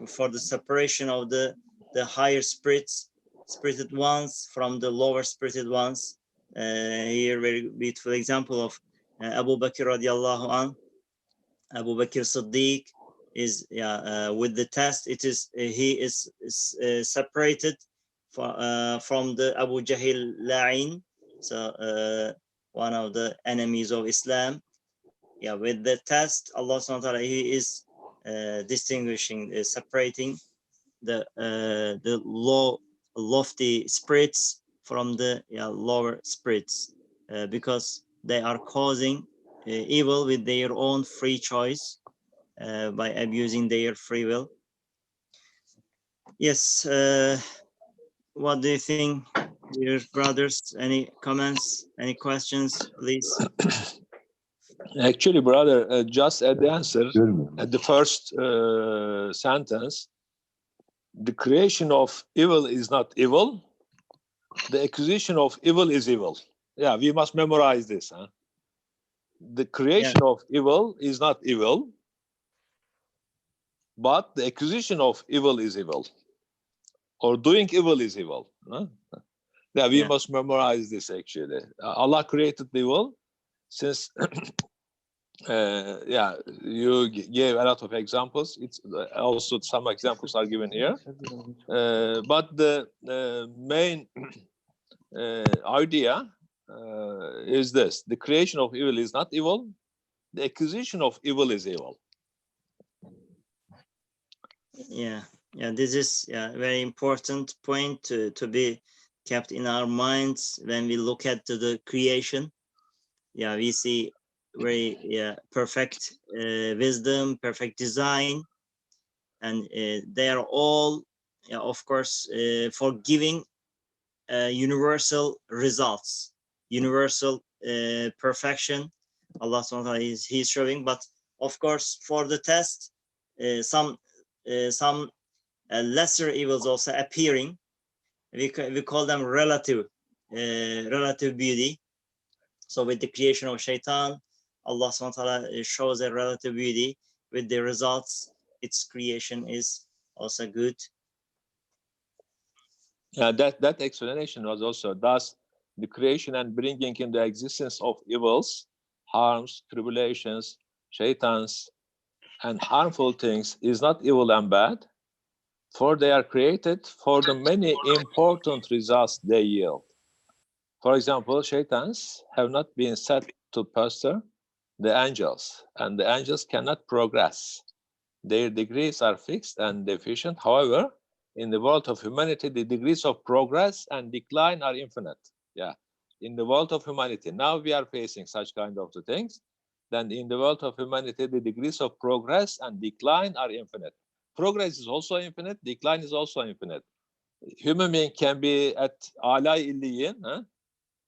for the separation of the higher spirited ones from the lower spirited ones. Here, very beautiful example of Abu Bakr radiallahu an. Abu Bakr Siddiq is with the test. It is he is separated from the Abu Jahil La'in, so one of the enemies of Islam. Yeah, with the test, Allah subhanahu wa ta'ala, He is distinguishing, separating the lofty spirits from the lower spirits, because they are causing evil with their own free choice, by abusing their free will. Yes, what do you think, dear brothers? Any comments, any questions, please? Actually, brother, just at the answer, at the first sentence, the creation of evil is not evil. The acquisition of evil is evil. Yeah, we must memorize this. Huh? The creation of evil is not evil, but the acquisition of evil is evil. Or doing evil is evil. Huh? Yeah, we must memorize this actually. Allah created the evil. Since you gave a lot of examples. It's also some examples are given here. But the main idea is this: the creation of evil is not evil. The acquisition of evil is evil. Yeah, this is a very important point to be kept in our minds when we look at the creation. Yeah, we see very perfect wisdom, perfect design, and they are all, of course, for giving universal results, universal perfection. Allah subhanahu wa ta'ala He's showing, but of course for the test, some lesser evils also appearing. We call them relative beauty. So with the creation of Shaitan, Allah subhanahu wa ta'ala shows a relative beauty. With the results, its creation is also good. Yeah, that explanation was also thus the creation and bringing in the existence of evils, harms, tribulations, shaitans, and harmful things is not evil and bad, for they are created for the many important results they yield. For example, shaitans have not been set to pester the angels, and the angels cannot progress. Their degrees are fixed and deficient. However, in the world of humanity, the degrees of progress and decline are infinite. Yeah, in the world of humanity, now we are facing such kind of things. Then in the world of humanity, the degrees of progress and decline are infinite. Progress is also infinite, decline is also infinite. Human being can be at alay illiyin,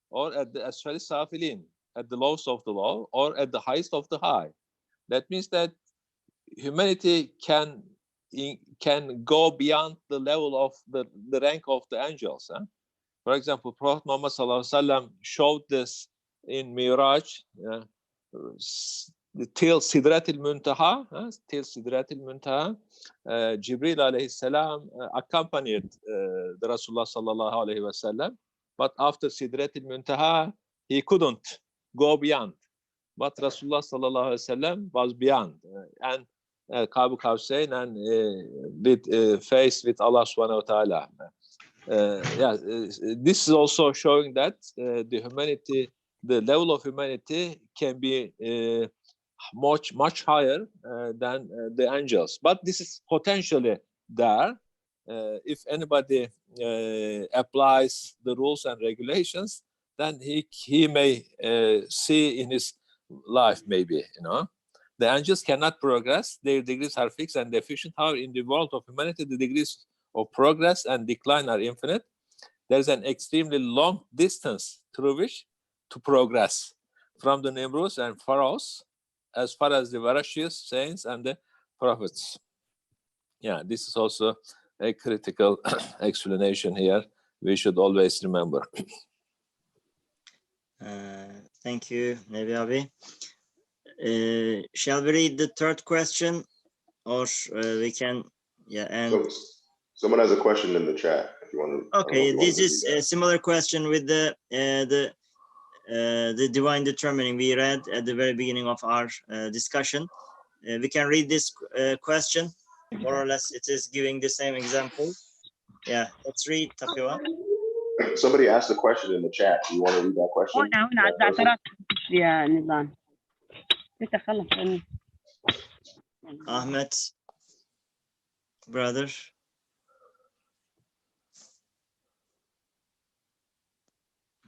or at the asfali safilin, at the lowest of the low, or at the highest of the high. That means that humanity can go beyond the level of the rank of the angels. For example, Prophet Muhammad ﷺ showed this in Miraj, till Sidratil Muntaha, Jibril alayhi salam accompanied the Rasulullah sallallahu alayhi wasallam, but after Sidratil Muntaha, he couldn't go beyond. but Rasulullah sallallahu alaihi wasallam was beyond and Qab Qawsayn and with face with Allah subhanahu wa ta'ala. This is also showing that the humanity, the level of humanity can be much higher than the angels. But this is potentially there. If anybody applies the rules and regulations, then he may see in his life, maybe, you know. The angels cannot progress. Their degrees are fixed and efficient. However, in the world of humanity, the degrees of progress and decline are infinite. There is an extremely long distance through which to progress from the Nimrods and Pharaohs as far as the virtuous saints and the prophets. Yeah, this is also a critical explanation here. We should always remember. Thank you, Nebi Abi. Shall we read the third question, or we can? Yeah, and someone has a question in the chat. If you want to. Okay, this is a similar question with the divine determining we read at the very beginning of our discussion. We can read this question. More or less, it is giving the same example. Yeah, let's read, Tapiwa. Somebody asked a question in the chat. Do you want to read that question? Ahmed, brother.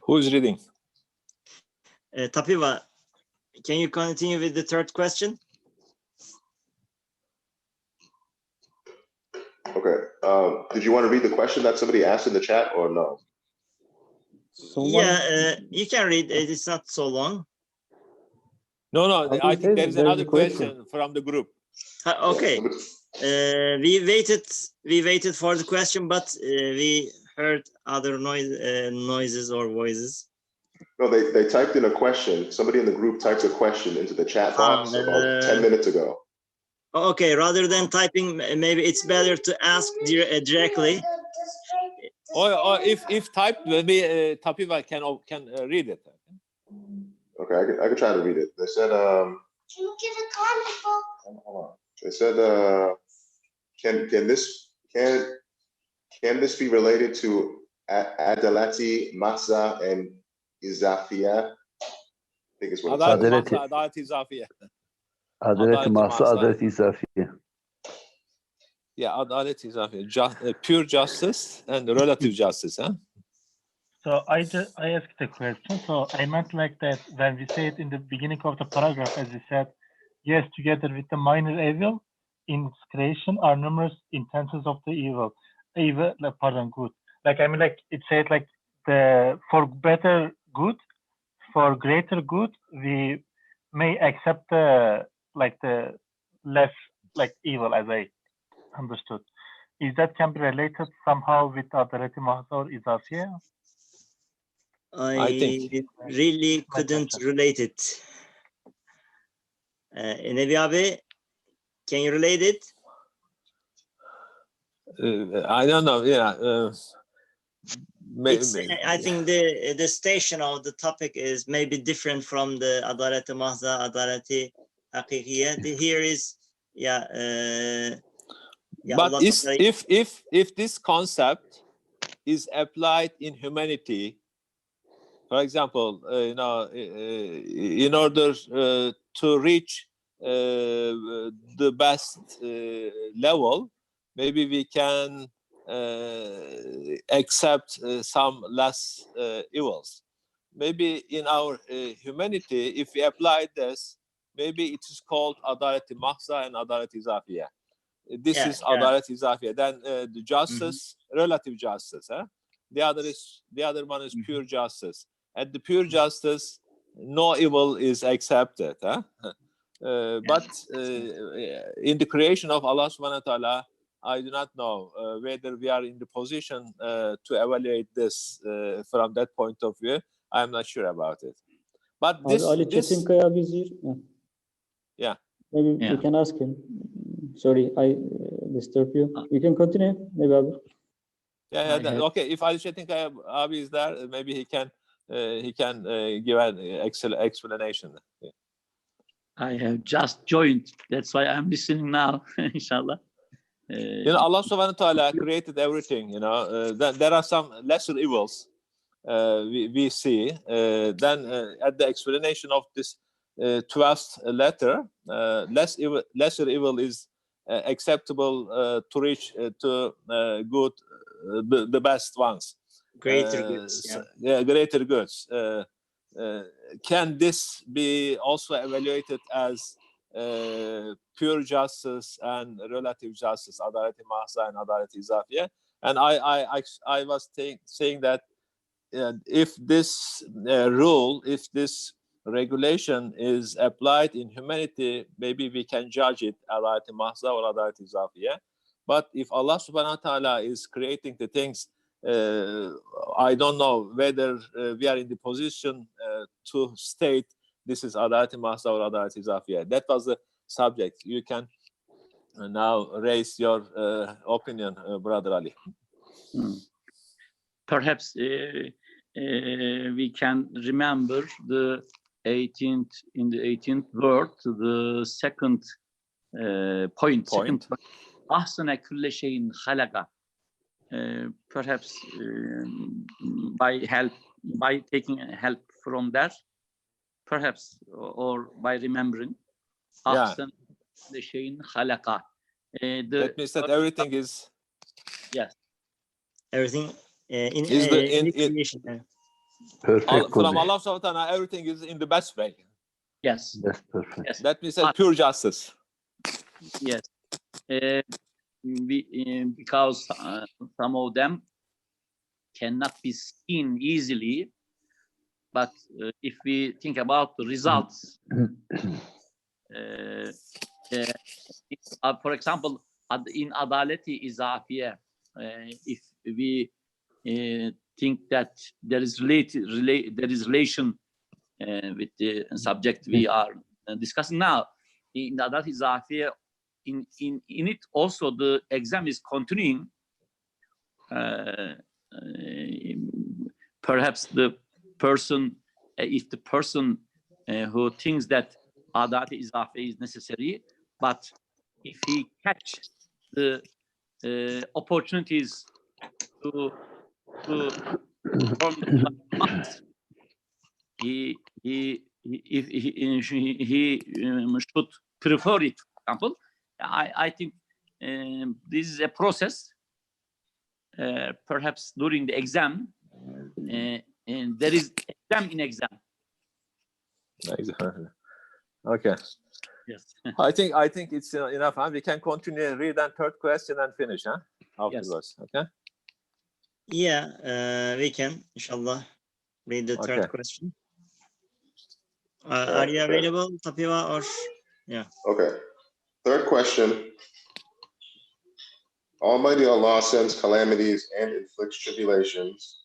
Who is reading? Tapiwa, can you continue with the third question? Okay. Did you want to read the question that somebody asked in the chat or no? Yeah, you can read. It's not so long. No, I think there is another question from the group. Okay. We waited for the question, but we heard other noises or voices. No, they typed in a question. Somebody in the group typed a question into the chat box about 10 minutes ago. Okay, rather than typing, maybe it's better to ask directly. Or if typed, maybe Tapiwa can read it. Okay, I can try to read it. They said, can you give a comment, hold on. They said, can this be related to Adalati, Masa, and Izafia? I think it's what it's called. Adalet Izafia. Adalet Masa, Adalet Izafia. Yeah, Adalet Izafia. Pure justice and relative justice, huh? So I asked the question. So I meant like that when we say it in the beginning of the paragraph, as we said, yes, together with the minor evil in creation are numerous instances of the good. Like, I mean, like it said, like for better good, for greater good, we may accept the less like evil, as I understood. Is that can be related somehow with Adalet Mahsa or Izafiyya? I think really couldn't relate it. Nebi Abi, can you relate it? I don't know. Yeah. I think the station of the topic is maybe different from the Adalet Mahza, Adalet Haqiqiyya. Here is but if this concept is applied in humanity, for example, in order to reach the best level, maybe we can accept some less evils. Maybe in our humanity, if we apply this, maybe it is called Adalet Mahsa and Adalet Izafiyya. This is Adalet Izafiyya. Then the justice, relative justice. The other one is pure justice. At the pure justice, no evil is accepted. But in the creation of Allah subhanahu wa ta'ala, I do not know whether we are in the position to evaluate this from that point of view. I'm not sure about it. But yeah. Maybe we can ask him. Sorry, I disturbed you. You can continue, maybe. Okay. If Ali Çetinkaya Abi is there, maybe he can give an explanation. I have just joined. That's why I'm listening now, inshallah. You know, Allah subhanahu wa ta'ala created everything, you know. There are some lesser evils we see. Then at the explanation of this 12th letter, lesser evil is acceptable to reach to good, the best ones. Greater goods. Yeah, greater goods. Can this be also evaluated as pure justice and relative justice, adalet-i mahza and adalet-i izafiye? And I was saying that if this rule, if this regulation is applied in humanity, maybe we can judge it adalet-i mahza or adalet-i izafiye. But if Allah subhanahu wa ta'ala is creating the things, I don't know whether we are in the position to state this is adalet-i mahza or adalet-i izafiye. That was the subject. You can now raise your opinion, Brother Ali. Perhaps we can remember the 18th word, the second point. Ahsana kulle şeyin halaqa. Perhaps by taking help from that, perhaps, or by remembering. Ahsana kulle şeyin halaqa. That means that everything is. Yes. Everything in creation. Perfect. From Allah subhanahu wa ta'ala, everything is in the best way. Yes. That's perfect. Yes. That means that pure justice. Yes. Because some of them cannot be seen easily, but if we think about the results, for example, in adalet-i izafiye, if we think that there is relation with the subject we are discussing now, in adalet-i izafiye, in it also the exam is continuing. Perhaps the person, if the person who thinks that adalet-i izafiye is necessary, but if he catch the opportunities to he should prefer it. For example, I think this is a process. Perhaps during the exam, and there is exam in exam. Okay. Yes. I think it's enough. Huh? We can continue and read and third question and finish. Huh? Afterwards. Yes. Okay. Yeah, we can, inshallah, read the third question. Are you available, Tapiwa, or yeah? Okay. Third question. Almighty Allah sends calamities and inflicts tribulations.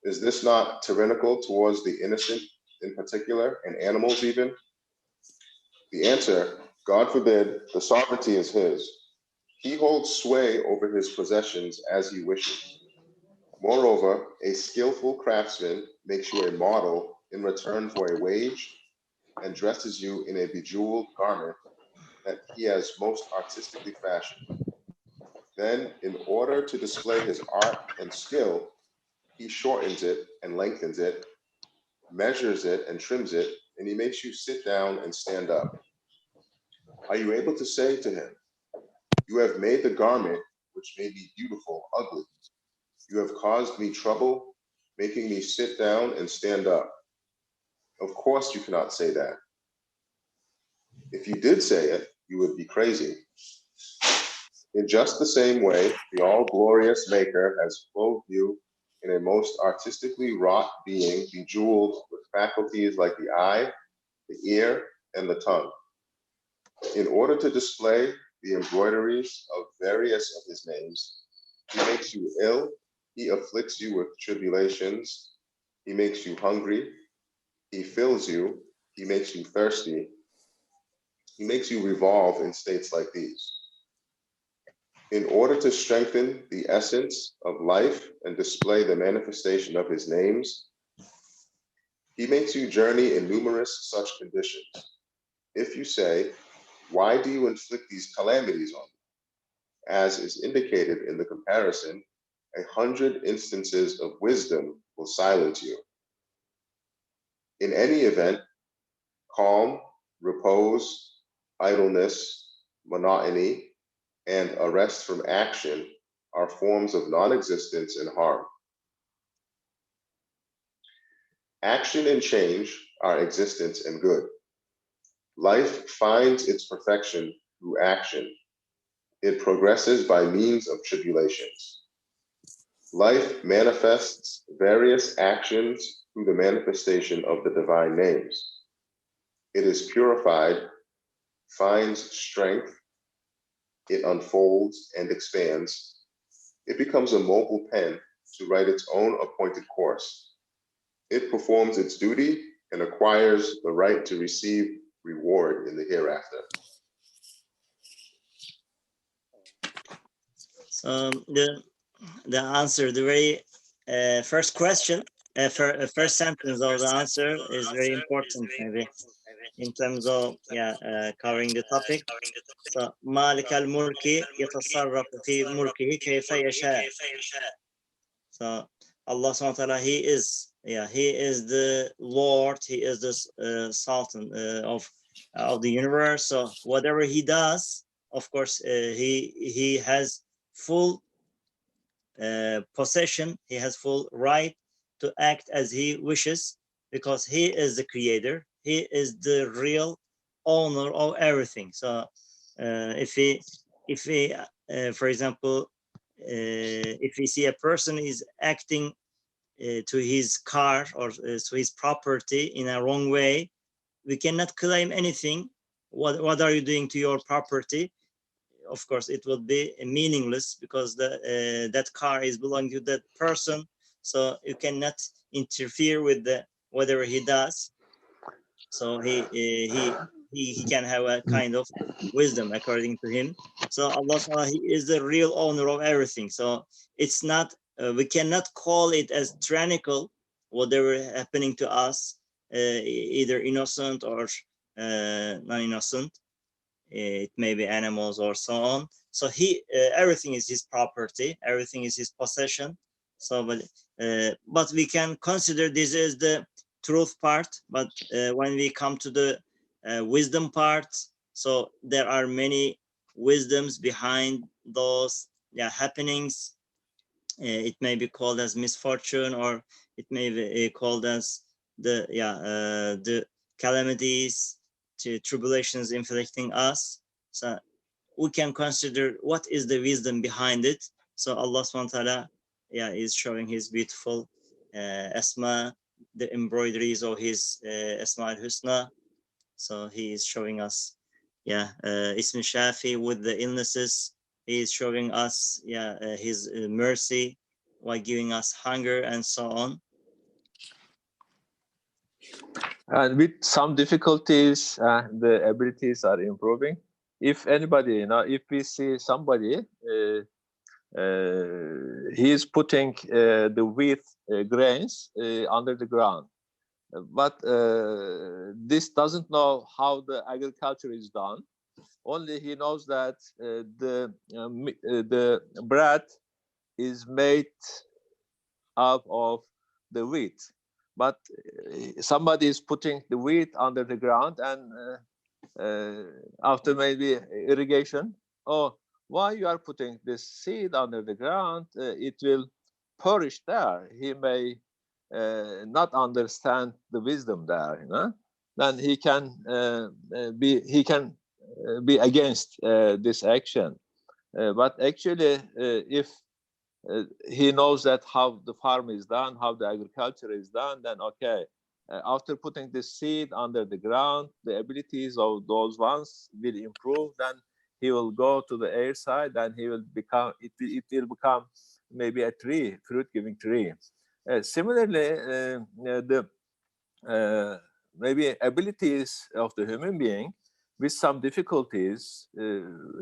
Is this not tyrannical towards the innocent in particular, and animals even? The answer, God forbid, the sovereignty is his. He holds sway over his possessions as he wishes. Moreover, a skillful craftsman makes you a model in return for a wage and dresses you in a bejeweled garment that he has most artistically fashioned. Then, in order to display his art and skill, he shortens it and lengthens it, measures it and trims it, and he makes you sit down and stand up. Are you able to say to him, "You have made the garment, which may be beautiful, ugly. You have caused me trouble, making me sit down and stand up"? Of course you cannot say that. If you did say it, you would be crazy. In just the same way, the all-glorious Maker has clothed you in a most artistically wrought being, bejeweled with faculties like the eye, the ear, and the tongue. In order to display the embroideries of various of his names, he makes you ill, he afflicts you with tribulations, he makes you hungry, he fills you, he makes you thirsty, he makes you revolve in states like these. In order to strengthen the essence of life and display the manifestation of his names, he makes you journey in numerous such conditions. if you say, why do you inflict these calamities on me? As is indicated in the comparison, 100 instances of wisdom will silence you. In any event, calm, repose, idleness, monotony, and arrest from action are forms of non-existence and harm. Action and change are existence and good. Life finds its perfection through action. It progresses by means of tribulations. Life manifests various actions through the manifestation of the divine names. It is purified, finds strength, it unfolds and expands. It becomes a mobile pen to write its own appointed course. It performs its duty and acquires the right to receive reward in the hereafter. The answer, the very first question, first sentence of the answer is very important, maybe in terms of covering the topic. So مالك الملك يتصرف في ملكه كيف يشاء. So Allah subhanahu wa ta'ala, he is the Lord, he is the Sultan of the universe. So whatever he does, of course, he has full possession, he has full right to act as he wishes, because he is the creator, he is the real owner of everything. So if we for example, if we see a person is acting to his car or to his property in a wrong way, we cannot claim anything. What are you doing to your property? Of course, it will be meaningless, because that car is belonging to that person. So you cannot interfere with whatever he does. So he can have a kind of wisdom according to him. So Allah Subhanahu, he is the real owner of everything. So it's not, we cannot call it as tyrannical, whatever happening to us, either innocent or non-innocent. It may be animals or so on. So everything is his property, everything is his possession. So but we can consider this as the truth part. But when we come to the wisdom part, so there are many wisdoms behind those happenings. It may be called as misfortune, or it may be called as the calamities, to tribulations inflicting us. So we can consider what is the wisdom behind it. So Allah subhanahu wa ta'ala is showing his beautiful asma, the embroideries of his asma al-husna. So he is showing us ism shafi with the illnesses. He is showing us his mercy while giving us hunger and so on. And with some difficulties, the abilities are improving. If anybody, if we see somebody, he is putting the wheat grains under the ground, but this doesn't know how the agriculture is done. Only he knows that the bread is made up of the wheat. But somebody is putting the wheat under the ground, and after maybe irrigation, why you are putting this seed under the ground? It will perish there. He may not understand the wisdom there. Then he can be against this action. But actually, if he knows that how the farm is done, how the agriculture is done, then okay. After putting the seed under the ground, the abilities of those ones will improve. Then he will go to the air side, and he will become. It will become maybe a tree, fruit-giving tree. Similarly, the maybe abilities of the human being with some difficulties,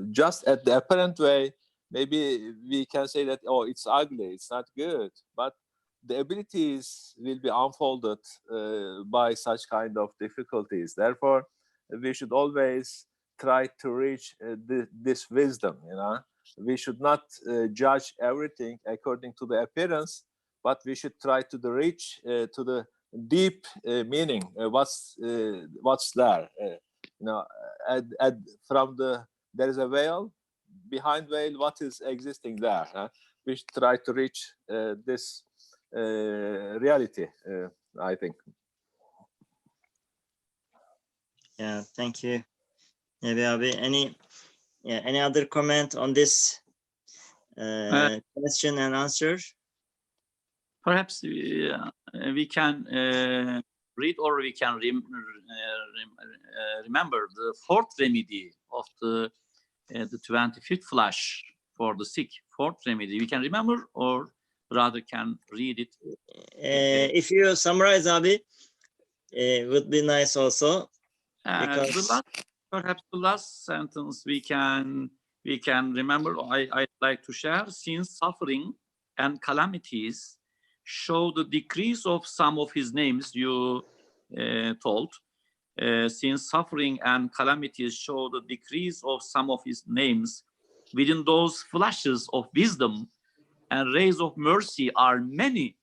just at the apparent way, maybe we can say that, it's ugly, it's not good, but the abilities will be unfolded by such kind of difficulties. Therefore, we should always try to reach this wisdom. We should not judge everything according to the appearance, but we should try to reach to the deep meaning. What's there? There is a veil. Behind veil, what is existing there? We should try to reach this reality, I think. Yeah, thank you. Maybe abi, any other comment on this question and answer? Perhaps we can read, or we can remember the fourth remedy of the 25th flash for the sick. Fourth remedy. We can remember, or rather can read it. If you summarize, abi, would be nice also. Because Perhaps the last sentence we can remember. I'd like to share. Since suffering and calamities show the decrease of some of his names, you told. Since suffering and calamities show the decrease of some of his names, within those flashes of wisdom and rays of mercy are many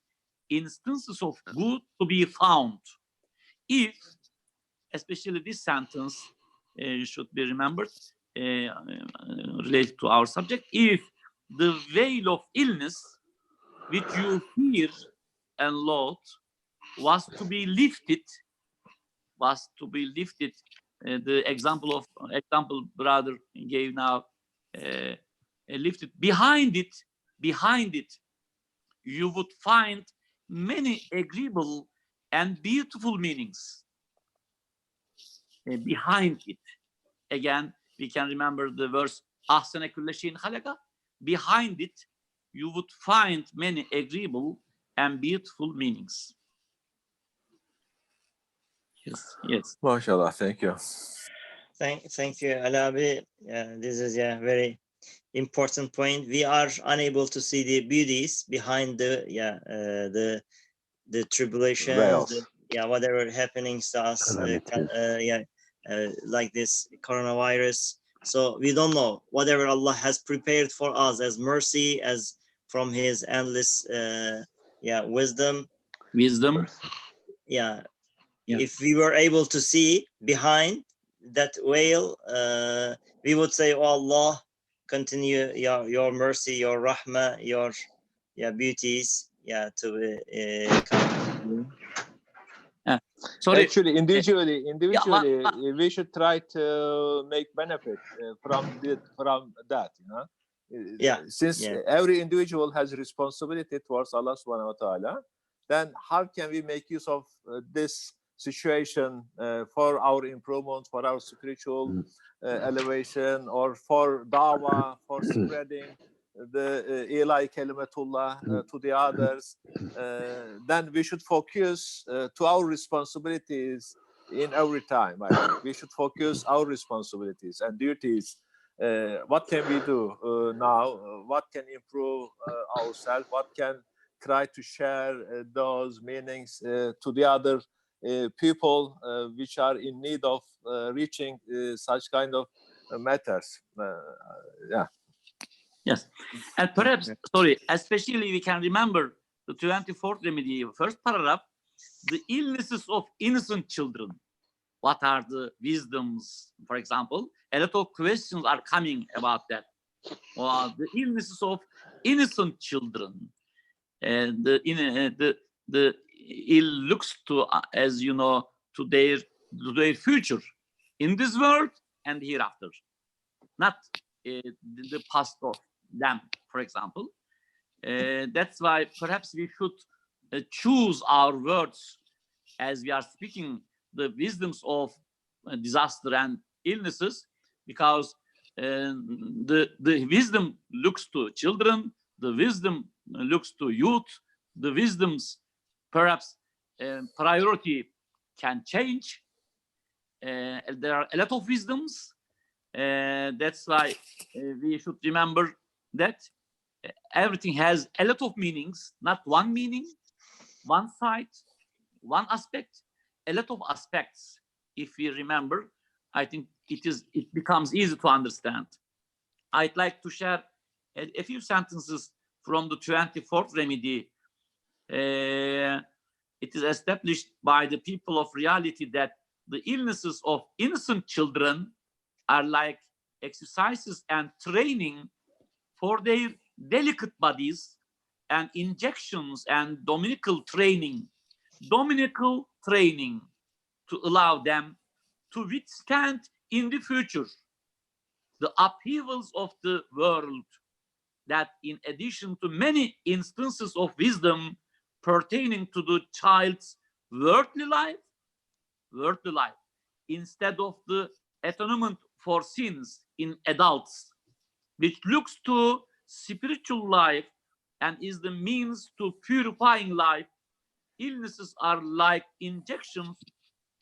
instances of good to be found. If, especially this sentence should be remembered, related to our subject, if the veil of illness which you fear and loathe was to be lifted, the example brother gave now, lifted, behind it, you would find many agreeable and beautiful meanings. Behind it, again, we can remember the verse, Ahsene kulle şeyin halaqa. Behind it, you would find many agreeable and beautiful meanings. Yes. MashaAllah, thank you. Thank you, Alabi. This is a very important point. We are unable to see the beauties behind the tribulations, whatever happenings to us, like this coronavirus. So we don't know whatever Allah has prepared for us as mercy, as from His endless wisdom. Yeah. If we were able to see behind that veil, we would say, "Oh Allah, continue your mercy, your rahmah, your beauties, to come." Sorry. Actually, individually, we should try to make benefit from that. Since every individual has responsibility towards Allah Subhanahu wa Taala, then how can we make use of this situation for our improvement, for our spiritual elevation, or for dawah, for spreading the Ilahi Kalimatullah to the others? Then we should focus to our responsibilities in every time. I think we should focus our responsibilities and duties. What can we do now? What can improve ourselves? What can try to share those meanings to the other people which are in need of reaching such kind of matters? Yes, and perhaps, especially we can remember the 24th remedy, first paragraph, the illnesses of innocent children. What are the wisdoms, for example? A lot of questions are coming about that. The illnesses of innocent children. And the ill looks to, as you know, to their future in this world and hereafter, not the past of them, for example. That's why perhaps we should choose our words as we are speaking the wisdoms of disaster and illnesses, because the wisdom looks to children, the wisdom looks to youth, the wisdom's perhaps priority can change. There are a lot of wisdoms. That's why we should remember that everything has a lot of meanings, not one meaning, one side, one aspect, a lot of aspects. If we remember I think it becomes easy to understand. I'd like to share a few sentences from the 24th remedy. It is established by the people of reality that the illnesses of innocent children are like exercises and training for their delicate bodies, and injections and dominical training to allow them to withstand in the future the upheavals of the world, that in addition to many instances of wisdom pertaining to the child's worldly life, instead of the atonement for sins in adults, which looks to spiritual life and is the means to purifying life, illnesses are like injections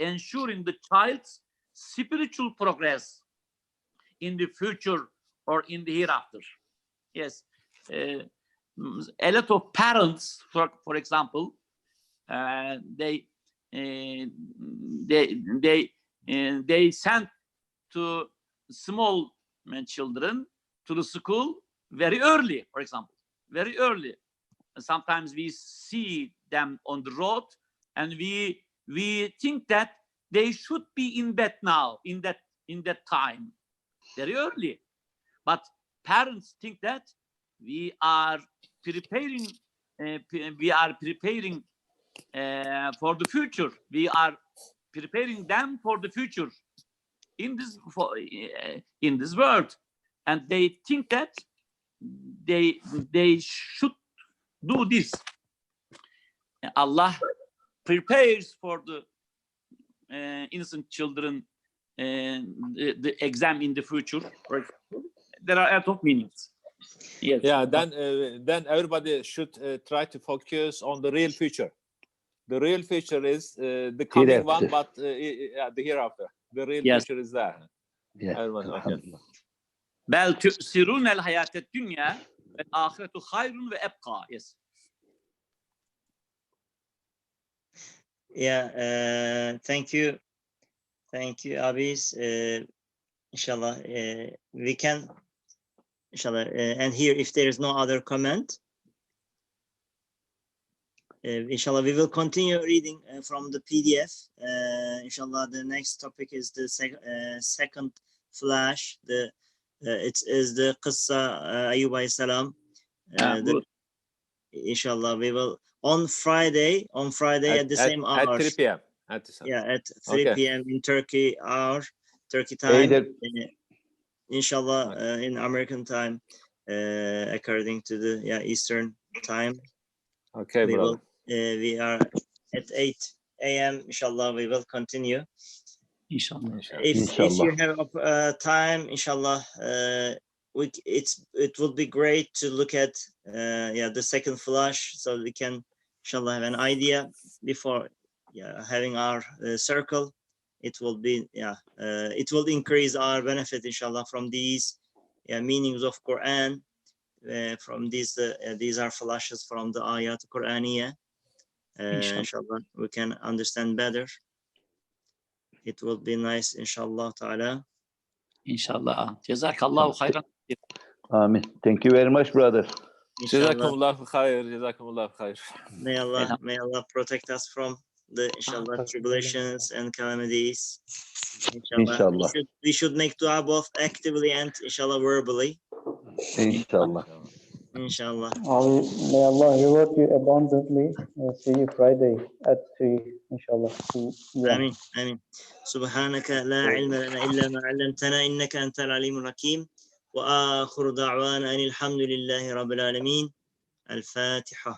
ensuring the child's spiritual progress in the future or in the hereafter. Yes, a lot of parents, for example, they send to small children to the school very early, for example, very early. Sometimes we see them on the road, and we think that they should be in bed now, in that time, very early. But parents think that we are preparing for the future. We are preparing them for the future in this world, and they think that they should do this. Allah prepares for the innocent children the exam in the future. There are a lot of meanings. Yes. Yeah, then everybody should try to focus on the real future. The real future is the coming one, but the hereafter. The real future is there. Yeah. Bel tu'sirun el hayatet dünya ve ahiretu hayrun ve ebqa. Yes. Yeah, thank you, Abis. Inshallah, we can, inshallah, and here, if there is no other comment, inshallah, we will continue reading from the PDF. Inshallah, the next topic is the second flash. It is the Qissa Ayyub alayhi salam. Inshallah, we will on Friday at the same hour. At 3 p.m. At 3 p.m. in Turkey time. Inshallah, in American time, according to the Eastern time. Okay, brother. We are at 8 a.m. Inshallah, we will continue. Inshallah. If you have time, inshallah, it would be great to look at the second flash, so we can inshallah have an idea before having our circle. It will be it will increase our benefit inshallah from these meanings of Quran. From these are flashes from the ayat Quraniya. Inshallah, we can understand better. It will be nice, inshallah ta'ala. Inshallah. Jazakallahu khairan. Amen. Thank you very much, brother. Jazakumullahu khair. Jazakumullahu khair. May Allah protect us from the inshallah tribulations and calamities. Inshallah. We should make dua both actively and inshallah verbally. Inshallah. Inshallah. May Allah reward you abundantly. See you Friday at 3, inshallah. Ameen. Ameen. Subhanaka la ilma lana illa ma 'allamtana innaka antal alimul hakim. Wa akhiru da'wana anil hamdulillahi rabbil alamin. Al-Fatiha.